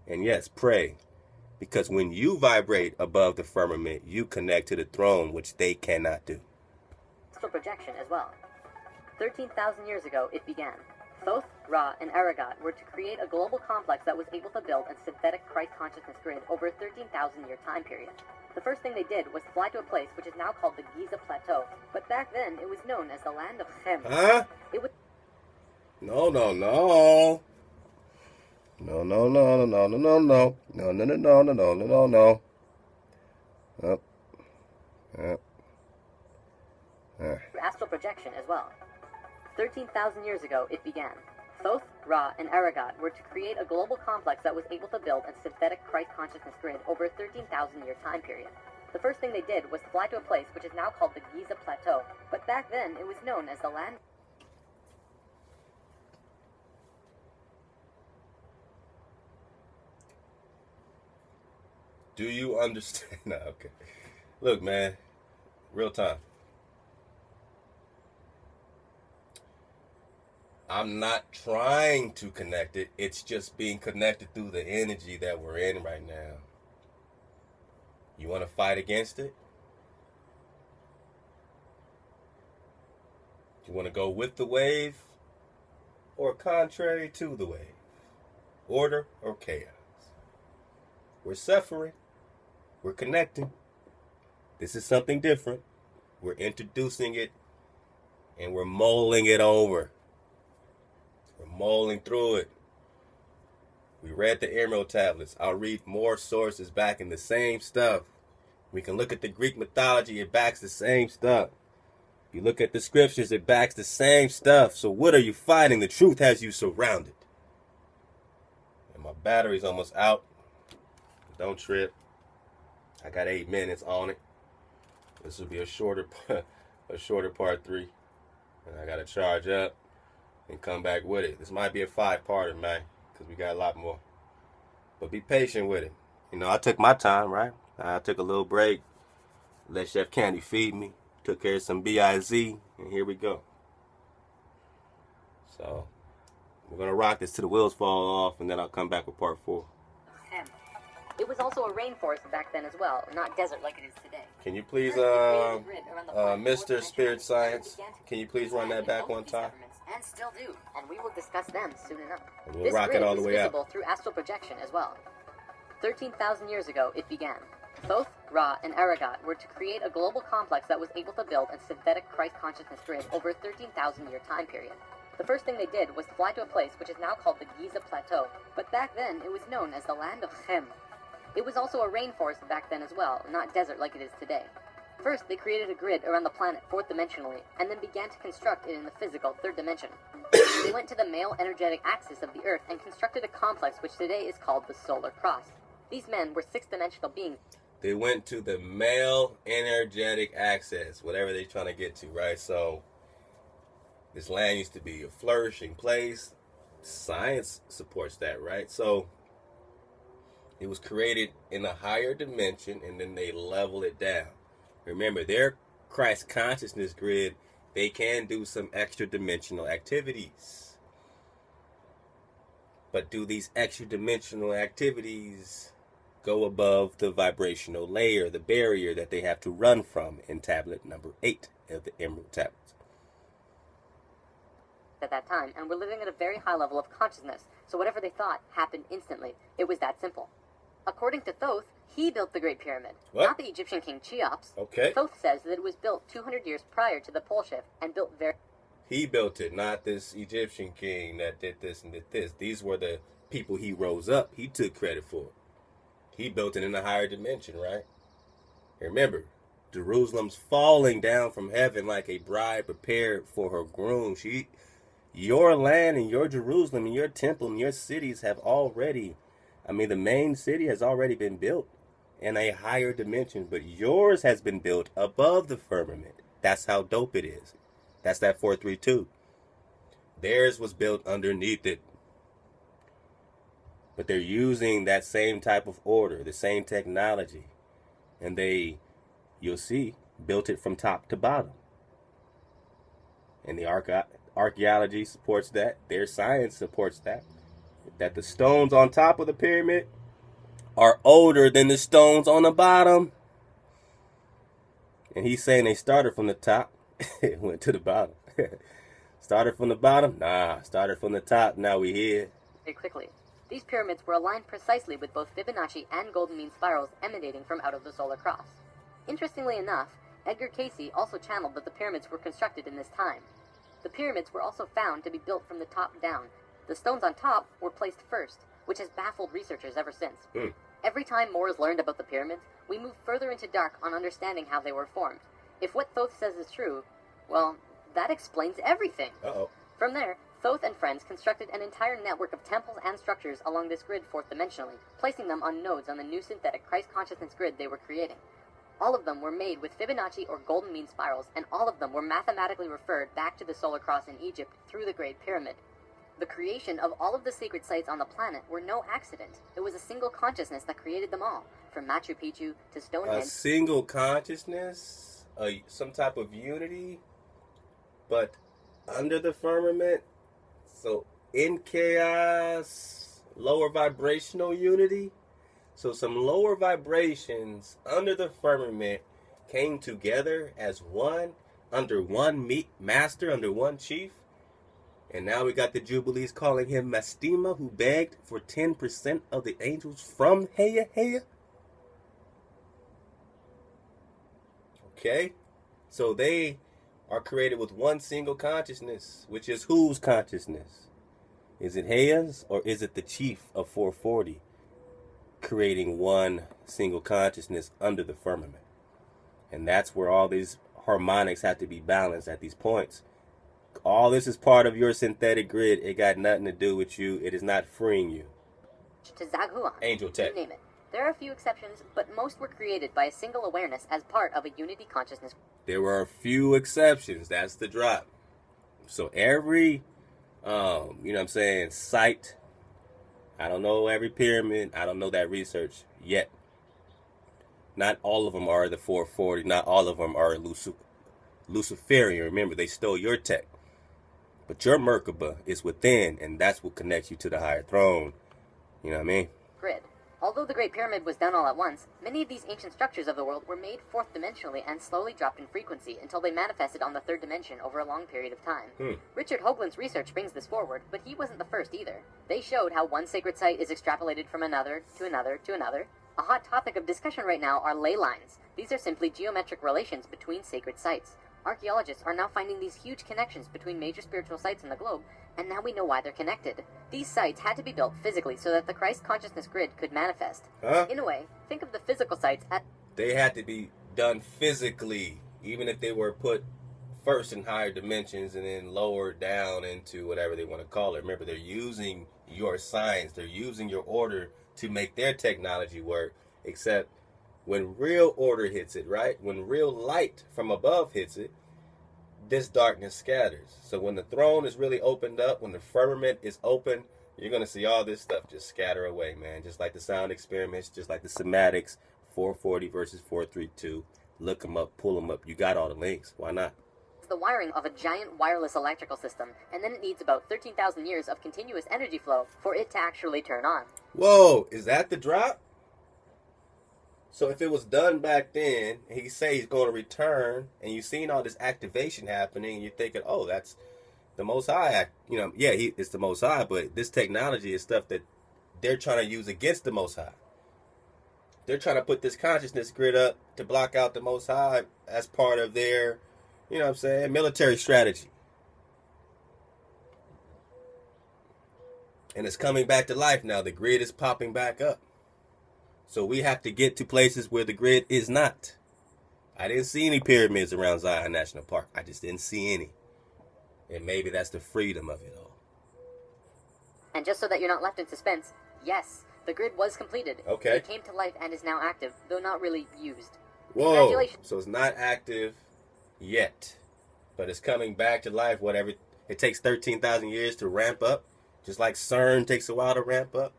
and yes, pray. Because when you vibrate above the firmament, you connect to the throne, which they cannot do. Astral projection as well. 13,000 years ago, it began. Thoth, Ra, and Aragot were to create a global complex that was able to build a synthetic Christ consciousness grid over a 13,000-year time period. The first thing they did was fly to a place which is now called the Giza Plateau, but back then it was known as the land of Shem. Huh? It was... No. Astral projection as well. 13,000 years ago, it began. Thoth, Ra, and Aragot were to create a global complex that was able to build a synthetic Christ consciousness grid over a 13,000-year time period. The first thing they did was fly to a place which is now called the Giza Plateau, but back then it was known as the land... Do you understand? No, okay. Look, man, real time. I'm not trying to connect it. It's just being connected through the energy that we're in right now. You want to fight against it? Do you want to go with the wave or contrary to the wave? Order or chaos? We're suffering. We're connecting. This is something different. We're introducing it and we're mulling it over. We're mulling through it. We read the Emerald tablets. I'll read more sources backing the same stuff. We can look at the Greek mythology. It backs the same stuff. You look at the scriptures. It backs the same stuff. So what are you fighting? The truth has you surrounded. And my battery's almost out. Don't trip. I got 8 minutes on it. This will be a shorter part 3. And I got to charge up and come back with it. This might be a 5-parter, man, because we got a lot more. But be patient with it. You know, I took my time, right? I took a little break. Let Chef Candy feed me. Took care of some BIZ. And here we go. So, we're going to rock this till the wheels fall off. And then I'll come back with part 4. It was also a rainforest back then as well, not desert like it is today. Can you please, Mr. Spirit Science, can you please run that back one time? And still do, and we will discuss them soon enough. And we'll rock it all the way out. This grid is visible through astral projection as well. 13,000 years ago, it began. Thoth, Ra, and Aragot were to create a global complex that was able to build a synthetic Christ consciousness grid over a 13,000-year time period. The first thing they did was fly to a place which is now called the Giza Plateau, but back then it was known as the land of Chem. It was also a rainforest back then as well, not desert like it is today. First, they created a grid around the planet fourth-dimensionally, and then began to construct it in the physical third dimension. They went to the male energetic axis of the Earth and constructed a complex which today is called the Solar Cross. These men were sixth-dimensional beings. They went to the male energetic axis, whatever they're trying to get to, right? So, this land used to be a flourishing place. Science supports that, right? So, it was created in a higher dimension, and then they level it down. Remember, their Christ consciousness grid, they can do some extra dimensional activities. But do these extra dimensional activities go above the vibrational layer, the barrier that they have to run from in tablet number 8 of the Emerald tablets? At that time, and were living at a very high level of consciousness, so whatever they thought happened instantly. It was that simple. According to Thoth, he built the Great Pyramid, not the Egyptian king Cheops. Okay. Thoth says that it was built 200 years prior to the pole shift and built very... He built it, not this Egyptian king that did this and did this. These were the people he rose up. He took credit for it. He built it in a higher dimension, right? And remember, Jerusalem's falling down from heaven like a bride prepared for her groom. Your land and your Jerusalem and your temple and your cities have already... the main city has already been built in a higher dimension, but yours has been built above the firmament. That's how dope it is. That's that 432. Theirs was built underneath it. But they're using that same type of order, the same technology. And you'll see, built it from top to bottom. And the archaeology supports that. Their science supports that. That the stones on top of the pyramid are older than the stones on the bottom. And he's saying they started from the top. It went to the bottom. Started from the bottom? Nah, started from the top. Now we here. Very quickly. These pyramids were aligned precisely with both Fibonacci and golden mean spirals emanating from out of the solar cross. Interestingly enough, Edgar Cayce also channeled that the pyramids were constructed in this time. The pyramids were also found to be built from the top down. The stones on top were placed first, which has baffled researchers ever since. Every time more is learned about the pyramids, we move further into dark on understanding how they were formed. If what Thoth says is true, well, that explains everything. From there, Thoth and friends constructed an entire network of temples and structures along this grid fourth-dimensionally, placing them on nodes on the new synthetic Christ consciousness grid they were creating. All of them were made with Fibonacci or golden mean spirals, and all of them were mathematically referred back to the solar cross in Egypt through the Great Pyramid. The creation of all of the sacred sites on the planet were no accident. It was a single consciousness that created them all, from Machu Picchu to Stonehenge. A single consciousness? Some type of unity? But under the firmament? So in chaos, lower vibrational unity? So some lower vibrations under the firmament came together as one, under one master, under one chief? And now we got the Jubilees calling him Mastema, who begged for 10% of the angels from Heya Heya. Okay? So they are created with one single consciousness, which is whose consciousness? Is it Hayes or is it the chief of 440 creating one single consciousness under the firmament? And that's where all these harmonics have to be balanced at these points. All this is part of your synthetic grid. It got nothing to do with you. It is not freeing you. To Zaghuan, Angel Tech. you name it. There are a few exceptions, but most were created by a single awareness as part of a unity consciousness. There were a few exceptions. That's the drop. So every, you know what I'm saying, site, I don't know every pyramid. I don't know that research yet. Not all of them are the 440. Not all of them are Luciferian. Remember, they stole your tech. But your Merkaba is within, and that's what connects you to the higher throne. You know what I mean? Grid. Although the Great Pyramid was done all at once, many of these ancient structures of the world were made fourth dimensionally and slowly dropped in frequency until they manifested on the third dimension over a long period of time. Richard Hoagland's research brings this forward, but he wasn't the first either. They showed how one sacred site is extrapolated from another to another to another. A hot topic of discussion right now are ley lines. These are simply geometric relations between sacred sites. Archaeologists are now finding these huge connections between major spiritual sites in the globe, and now we know why they're connected. These sites had to be built physically so that the Christ consciousness grid could manifest. In a way, think of the physical sites as... They had to be done physically, even if they were put first in higher dimensions and then lowered down into whatever they want to call it. Remember, they're using your science, they're using your order to make their technology work, except when real order hits it, right? When real light from above hits it, this darkness scatters. So when the throne is really opened up, when the firmament is open, you're going to see all this stuff just scatter away, man. Just like the sound experiments, just like the somatics, 440 versus 432. Look them up, pull them up. You got all the links. Why not? It's the wiring of a giant wireless electrical system, and then it needs about 13,000 years of continuous energy flow for it to actually turn on. Whoa, is that the drop? So if it was done back then, and he say he's going to return, and you've seen all this activation happening, and you're thinking, oh, that's the Most High. You know, yeah, it's the Most High, but this technology is stuff that they're trying to use against the Most High. They're trying to put this consciousness grid up to block out the Most High as part of their, you know what I'm saying, military strategy. And it's coming back to life now. The grid is popping back up. So we have to get to places where the grid is not. I didn't see any pyramids around Zion National Park. I just didn't see any. And maybe that's the freedom of it all. And just so that you're not left in suspense, yes, the grid was completed. Okay. It came to life and is now active, though not really used. Whoa. Congratulations. So it's not active yet. But it's coming back to life. Whatever. It takes 13,000 years to ramp up. Just like CERN takes a while to ramp up.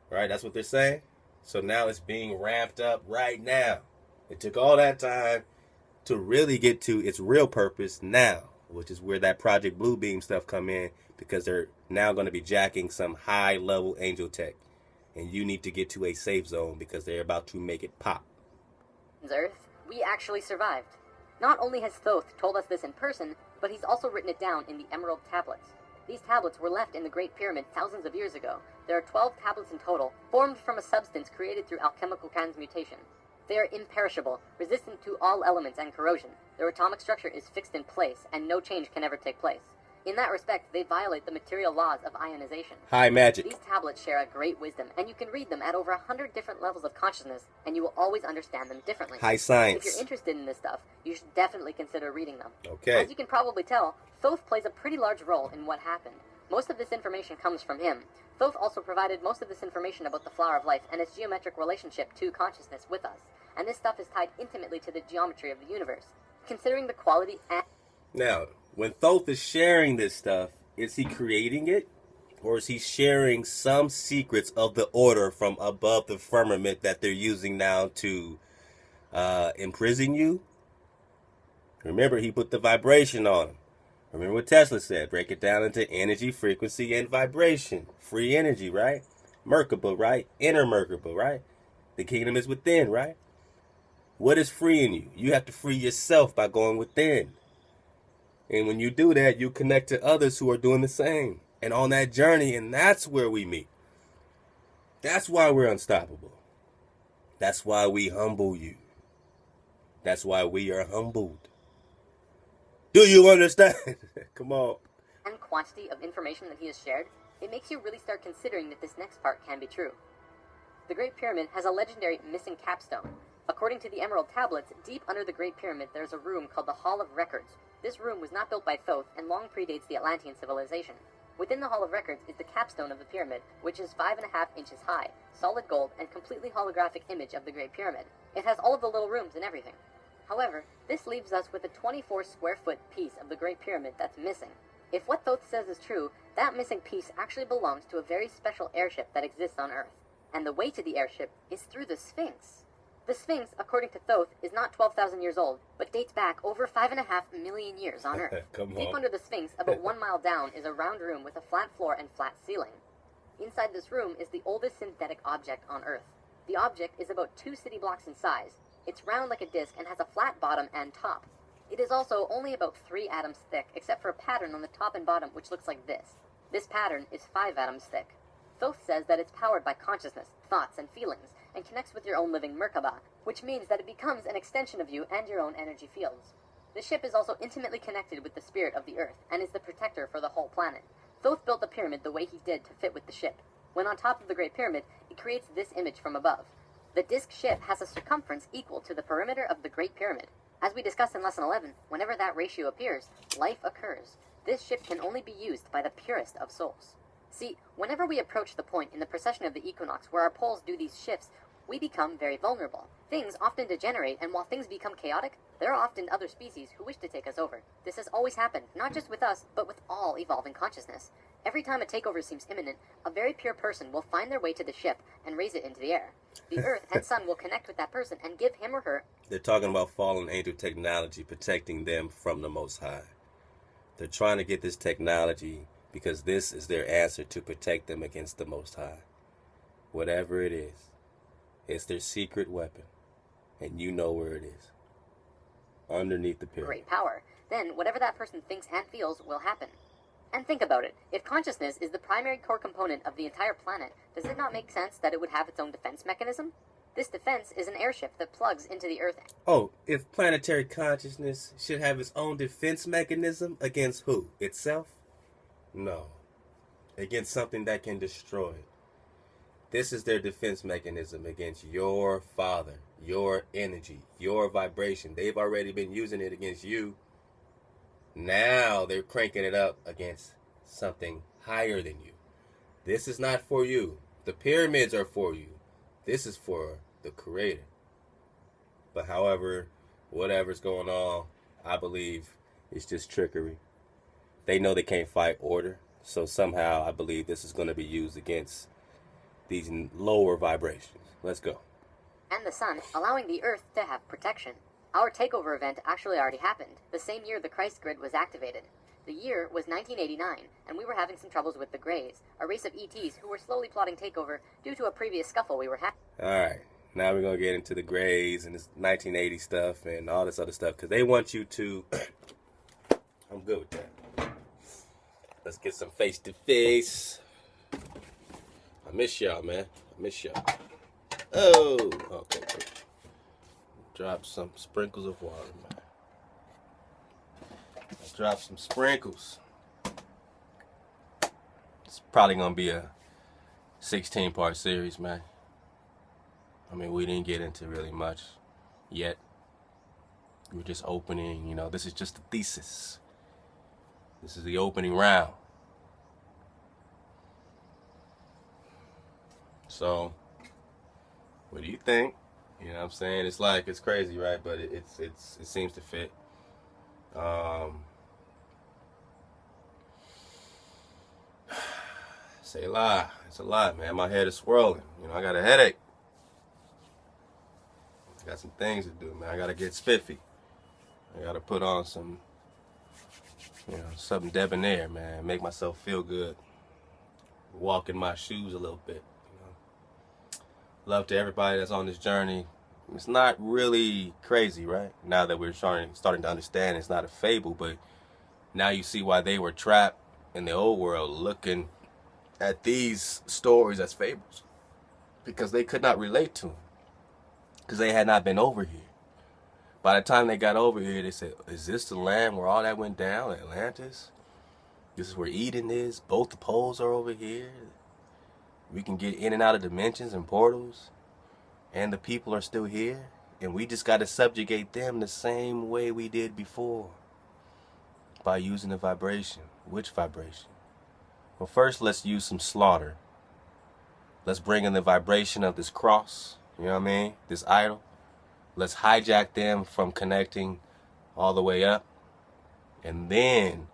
Right? That's what they're saying. So now it's being ramped up right now. It took all that time to really get to its real purpose now, which is where that Project Blue Beam stuff come in, because they're now going to be jacking some high-level angel tech. And you need to get to a safe zone because they're about to make it pop. Earth, we actually survived. Not only has Thoth told us this in person, but he's also written it down in the Emerald Tablets. These tablets were left in the Great Pyramid thousands of years ago. There are 12 tablets in total, formed from a substance created through alchemical transmutation. They are imperishable, resistant to all elements and corrosion. Their atomic structure is fixed in place, and no change can ever take place. In that respect, they violate the material laws of ionization. High magic. These tablets share a great wisdom, and you can read them at over 100 different levels of consciousness, and you will always understand them differently. High science. If you're interested in this stuff, you should definitely consider reading them. Okay. As you can probably tell, Thoth plays a pretty large role in what happened. Most of this information comes from him. Thoth also provided most of this information about the flower of life and its geometric relationship to consciousness with us, and this stuff is tied intimately to the geometry of the universe. Considering the quality and... Now, when Thoth is sharing this stuff, is he creating it? Or is he sharing some secrets of the order from above the firmament that they're using now to imprison you? Remember, he put the vibration on him. Remember what Tesla said, break it down into energy, frequency, and vibration. Free energy, right? Merkaba, right? Inner Merkaba, right? The kingdom is within, right? What is freeing you? You have to free yourself by going within. And when you do that, you connect to others who are doing the same. And on that journey, and that's where we meet. That's why we're unstoppable. That's why we humble you. That's why we are humbled. Do you understand? Come on. and quantity of information that he has shared, it makes you really start considering that this next part can be true. The Great Pyramid has a legendary missing capstone. According to the Emerald Tablets, deep under the Great Pyramid there's a room called the Hall of Records. This room was not built by Thoth and long predates the Atlantean civilization. Within the Hall of Records is the capstone of the pyramid, which is 5.5 inches high, solid gold, and completely holographic image of the Great Pyramid. It has all of the little rooms and everything. However, this leaves us with a 24 square foot piece of the Great Pyramid that's missing. If what Thoth says is true, that missing piece actually belongs to a very special airship that exists on Earth. And the way to the airship is through the Sphinx. The Sphinx, according to Thoth, is not 12,000 years old, but dates back over 5.5 million years on Earth. Deep under the Sphinx, about 1 mile down, is a round room with a flat floor and flat ceiling. Inside this room is the oldest synthetic object on Earth. The object is about 2 city blocks in size. It's round like a disc and has a flat bottom and top. It is also only about 3 atoms thick, except for a pattern on the top and bottom which looks like this. This pattern is 5 atoms thick. Thoth says that it's powered by consciousness, thoughts, and feelings, and connects with your own living Merkaba, which means that it becomes an extension of you and your own energy fields. The ship is also intimately connected with the spirit of the Earth, and is the protector for the whole planet. Thoth built the pyramid the way he did to fit with the ship. When on top of the Great Pyramid, it creates this image from above. The disc ship has a circumference equal to the perimeter of the Great Pyramid. As we discussed in Lesson 11, whenever that ratio appears, life occurs. This ship can only be used by the purest of souls. See, whenever we approach the point in the precession of the equinox where our poles do these shifts, we become very vulnerable. Things often degenerate, and while things become chaotic, there are often other species who wish to take us over. This has always happened, not just with us, but with all evolving consciousness. Every time a takeover seems imminent, a very pure person will find their way to the ship and raise it into the air. The Earth and Sun will connect with that person and give him or her... They're talking about fallen angel technology protecting them from the Most High. They're trying to get this technology because this is their answer to protect them against the Most High. Whatever it is, it's their secret weapon, and you know where it is. Underneath the pyramid. Great power. Then whatever that person thinks and feels will happen. And think about it. If consciousness is the primary core component of the entire planet, does it not make sense that it would have its own defense mechanism? This defense is an airship that plugs into the Earth. Oh, if planetary consciousness should have its own defense mechanism against who? Itself? No. Against something that can destroy it. This is their defense mechanism against your father, your energy, your vibration. They've already been using it against you. Now they're cranking it up against something higher than you. This is not for you. The pyramids are for you. This is for the Creator. But however, whatever's going on, I believe it's just trickery. They know they can't fight order. So somehow I believe this is going to be used against these lower vibrations. Let's go. And the Sun, allowing the Earth to have protection. Our takeover event actually already happened, the same year the Christ grid was activated. The year was 1989, and we were having some troubles with the Greys, a race of ETs who were slowly plotting takeover due to a previous scuffle we were having. Alright, now we're going to get into the Greys and this 1980 stuff and all this other stuff, because they want you to... I'm good with that. Let's get some face-to-face. I miss y'all, man. I miss y'all. Oh, okay. Drop some sprinkles of water, man. Drop some sprinkles. It's probably gonna be a 16-part series, man. I mean, we didn't get into really much yet. We're just opening, you know, this is just a thesis. This is the opening round. So, what do you think? You know what I'm saying? It's like, it's crazy, right? But it seems to fit. Say a lot. It's a lot, man. My head is swirling. You know, I got a headache. I got some things to do, man. I got to get spiffy. I got to put on some, you know, something debonair, man. Make myself feel good. Walk in my shoes a little bit. Love to everybody that's on this journey. It's not really crazy, right? Now that we're starting to understand it's not a fable, but now you see why they were trapped in the old world looking at these stories as fables. Because they could not relate to them. Because they had not been over here. By the time they got over here, they said, is this the land where all that went down, Atlantis? This is where Eden is. Both the poles are over here. We can get in and out of dimensions and portals. And the people are still here. And we just got to subjugate them the same way we did before. By using the vibration. Which vibration? Well, first let's use some slaughter. Let's bring in the vibration of this cross. You know what I mean? This idol. Let's hijack them from connecting all the way up. And then,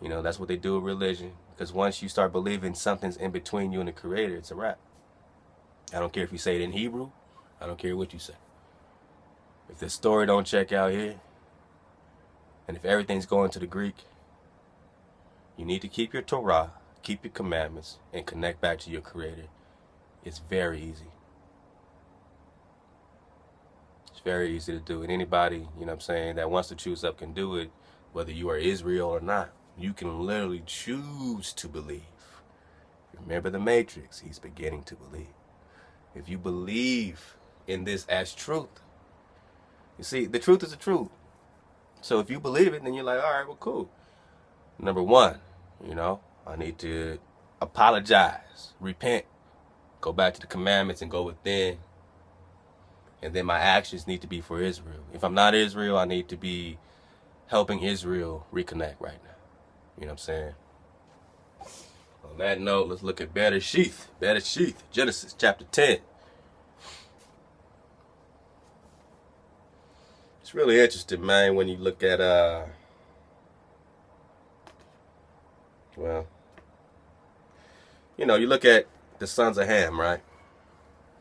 you know, that's what they do with religion. Because once you start believing something's in between you and the Creator, it's a wrap. I don't care if you say it in Hebrew. I don't care what you say. If the story don't check out here, and if everything's going to the Greek, you need to keep your Torah, keep your commandments, and connect back to your Creator. It's very easy. It's very easy to do. And anybody, you know what I'm saying, that wants to choose up can do it, whether you are Israel or not. You can literally choose to believe. Remember the Matrix, he's beginning to believe. If you believe in this as truth, you see, the truth is the truth. So if you believe it, then you're like, all right, well, cool. Number one, you know, I need to apologize, repent, go back to the commandments and go within. And then my actions need to be for Israel. If I'm not Israel, I need to be helping Israel reconnect right now. You know what I'm saying? On that note, let's look at Bereshith. Genesis chapter 10. It's really interesting, man, when you look at, well, you know, you look at the sons of Ham, right?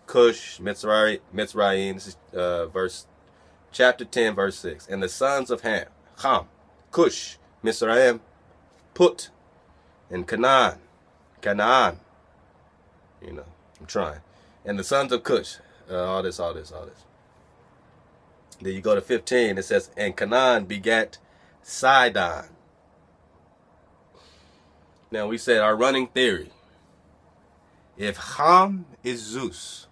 Cush, Mitzrayim, this is chapter 10, verse 6. And the sons of Ham, Cush, Mitzrayim, Put, and Canaan. You know, I'm trying. And the sons of Cush, all this. Then you go to 15, it says, and Canaan begat Sidon. Now we said our running theory. If Ham is Zeus,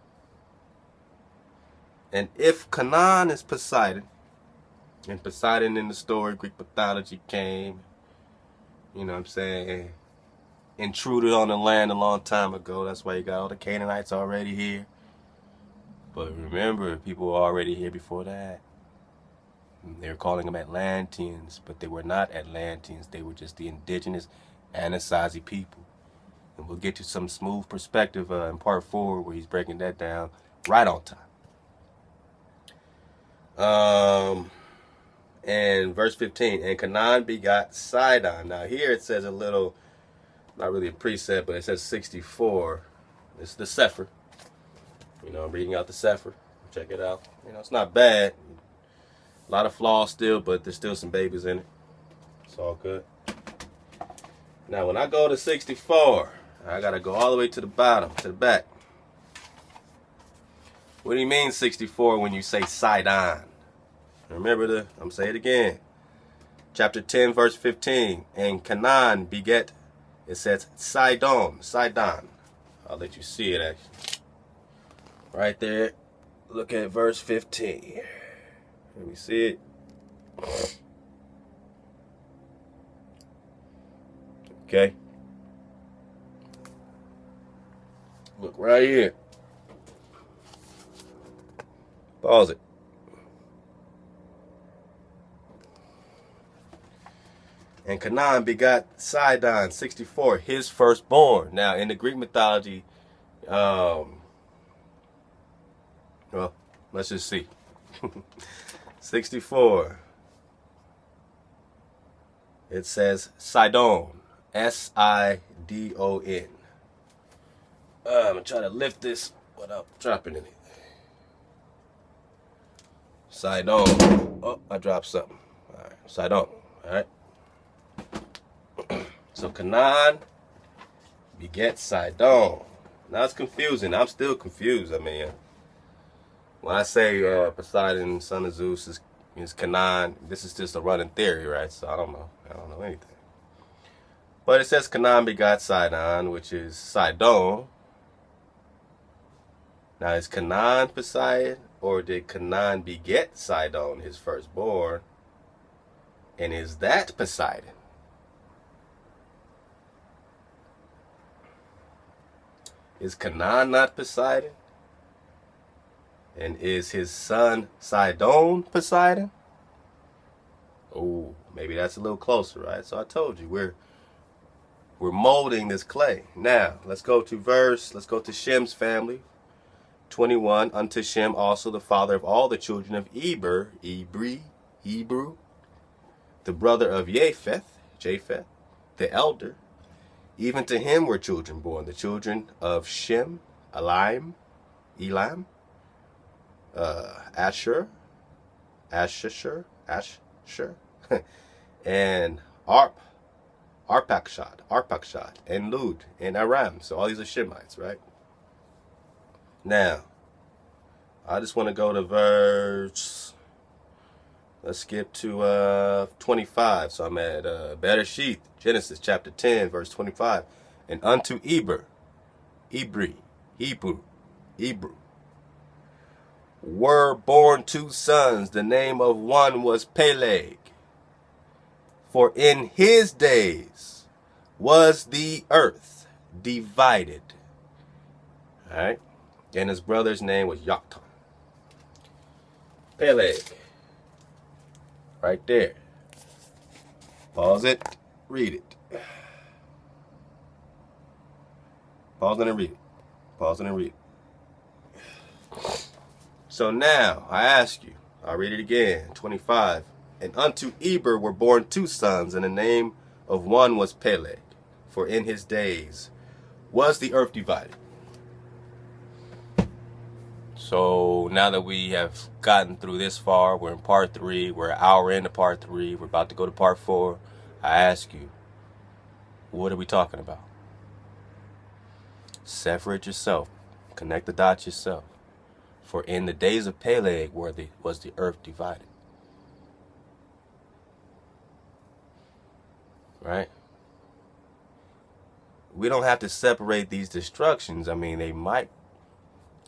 and if Canaan is Poseidon, and Poseidon in the story, Greek mythology came, you know what I'm saying, intruded on the land a long time ago. That's why you got all the Canaanites already here. But remember, people were already here before that. They were calling them Atlanteans, but they were not Atlanteans. They were just the indigenous Anasazi people. And we'll get to some smooth perspective in part 4 where he's breaking that down right on time. And verse 15, and Canaan begot Sidon. Now here it says a little, not really a precept, but it says 64. It's the Sefer. You know, I'm reading out the Sefer. Check it out. You know, it's not bad. A lot of flaws still, but there's still some babies in it. It's all good. Now, when I go to 64, I got to go all the way to the bottom, to the back. What do you mean 64 when you say Sidon? Remember I'm say it again. Chapter 10, verse 15. And Canaan beget, it says Sidon. I'll let you see it actually. Right there. Look at verse 15. Let me see it. Okay. Look right here. Pause it. And Canaan begot Sidon, 64, his firstborn. Now, in the Greek mythology, well, let's just see. 64. It says Sidon, S-I-D-O-N. I'm going to try to lift this without dropping in it. Sidon. Oh, I dropped something. All right, Sidon. All right. So Canaan begets Sidon. Now it's confusing. I'm still confused. I mean, when I say Poseidon, son of Zeus, is Canaan, this is just a running theory, right? So I don't know. I don't know anything. But it says Canaan begot Sidon, which is Sidon. Now is Canaan Poseidon, or did Canaan beget Sidon, his firstborn? And is that Poseidon? Is Canaan not Poseidon? And is his son Sidon Poseidon? Oh, maybe that's a little closer, right? So I told you, we're molding this clay. Now, let's go to Shem's family. 21, unto Shem also the father of all the children of Hebrew, the brother of Japheth, the elder. Even to him were children born, the children of Shem, Elam, Asher, and Arpachshad, and Lud, and Aram. So all these are Shemites, right? Now, I just want to go to verse, let's skip to 25. So I'm at Bereshith, Genesis chapter 10, verse 25. And unto Hebrew, were born 2 sons. The name of one was Peleg. For in his days was the earth divided. All right. And his brother's name was Yoktan. Peleg. Right there. Pause it. Read it. Pause it and read it. Pause it and read it. So now, I ask you, I'll read it again. 25. And unto Eber were born 2 sons, and the name of one was Peleg. For in his days was the earth divided. So now that we have gotten through this far, we're in part 3, we're an hour into part 3, we're about to go to part 4. I ask you, what are we talking about? Separate yourself. Connect the dots yourself. For in the days of Peleg was the earth divided. Right? We don't have to separate these destructions. I mean, they might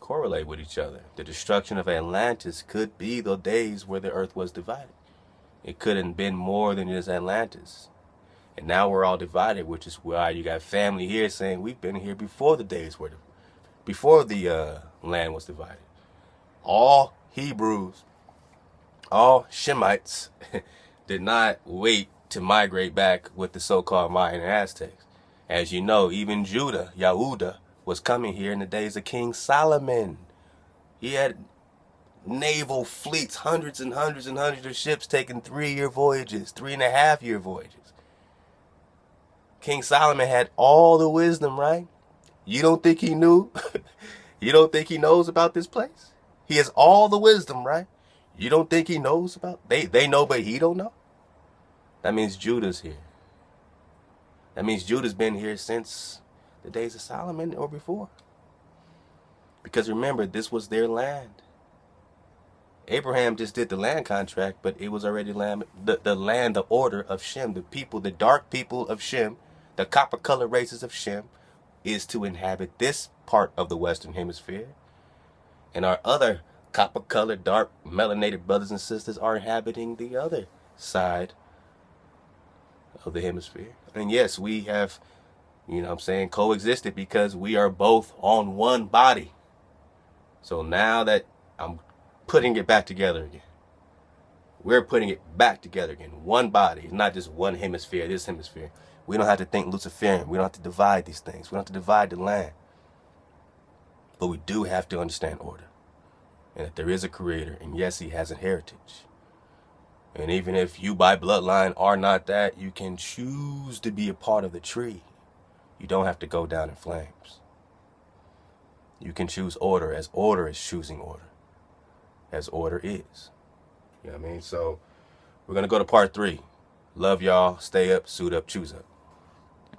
correlate with each other. The destruction of Atlantis could be the days where the earth was divided. It couldn't have been more than just Atlantis. And now we're all divided, which is why you got family here saying we've been here before the days were, before the land was divided. All Hebrews, all Shemites did not wait to migrate back with the so-called Mayan and Aztecs. As you know, even Yahuda, was coming here in the days of King Solomon. He had naval fleets, hundreds and hundreds and hundreds of ships taking 3-year voyages, 3.5-year voyages. King Solomon had all the wisdom, right? You don't think he knew? You don't think he knows about this place? He has all the wisdom, right? You don't think he knows about? They know, but he don't know? That means Judah's here. That means Judah's been here since the days of Solomon or before. Because remember, this was their land. Abraham just did the land contract, but it was already the order of Shem, the people, the dark people of Shem, the copper colored races of Shem, is to inhabit this part of the Western Hemisphere. And our other copper colored, dark, melanated brothers and sisters are inhabiting the other side of the hemisphere. And yes, we have, coexisted because we are both on one body. So now that I'm putting it back together again, we're putting it back together again. One body. It's not just one hemisphere, this hemisphere. We don't have to think Luciferian. We don't have to divide these things. We don't have to divide the land. But we do have to understand order. And that there is a creator. And yes, he has a heritage. And even if you by bloodline are not that, you can choose to be a part of the tree. You don't have to go down in flames. You can choose order as order is choosing order. As order is. You know what I mean? So we're going to go to part 3. Love y'all. Stay up, suit up, choose up.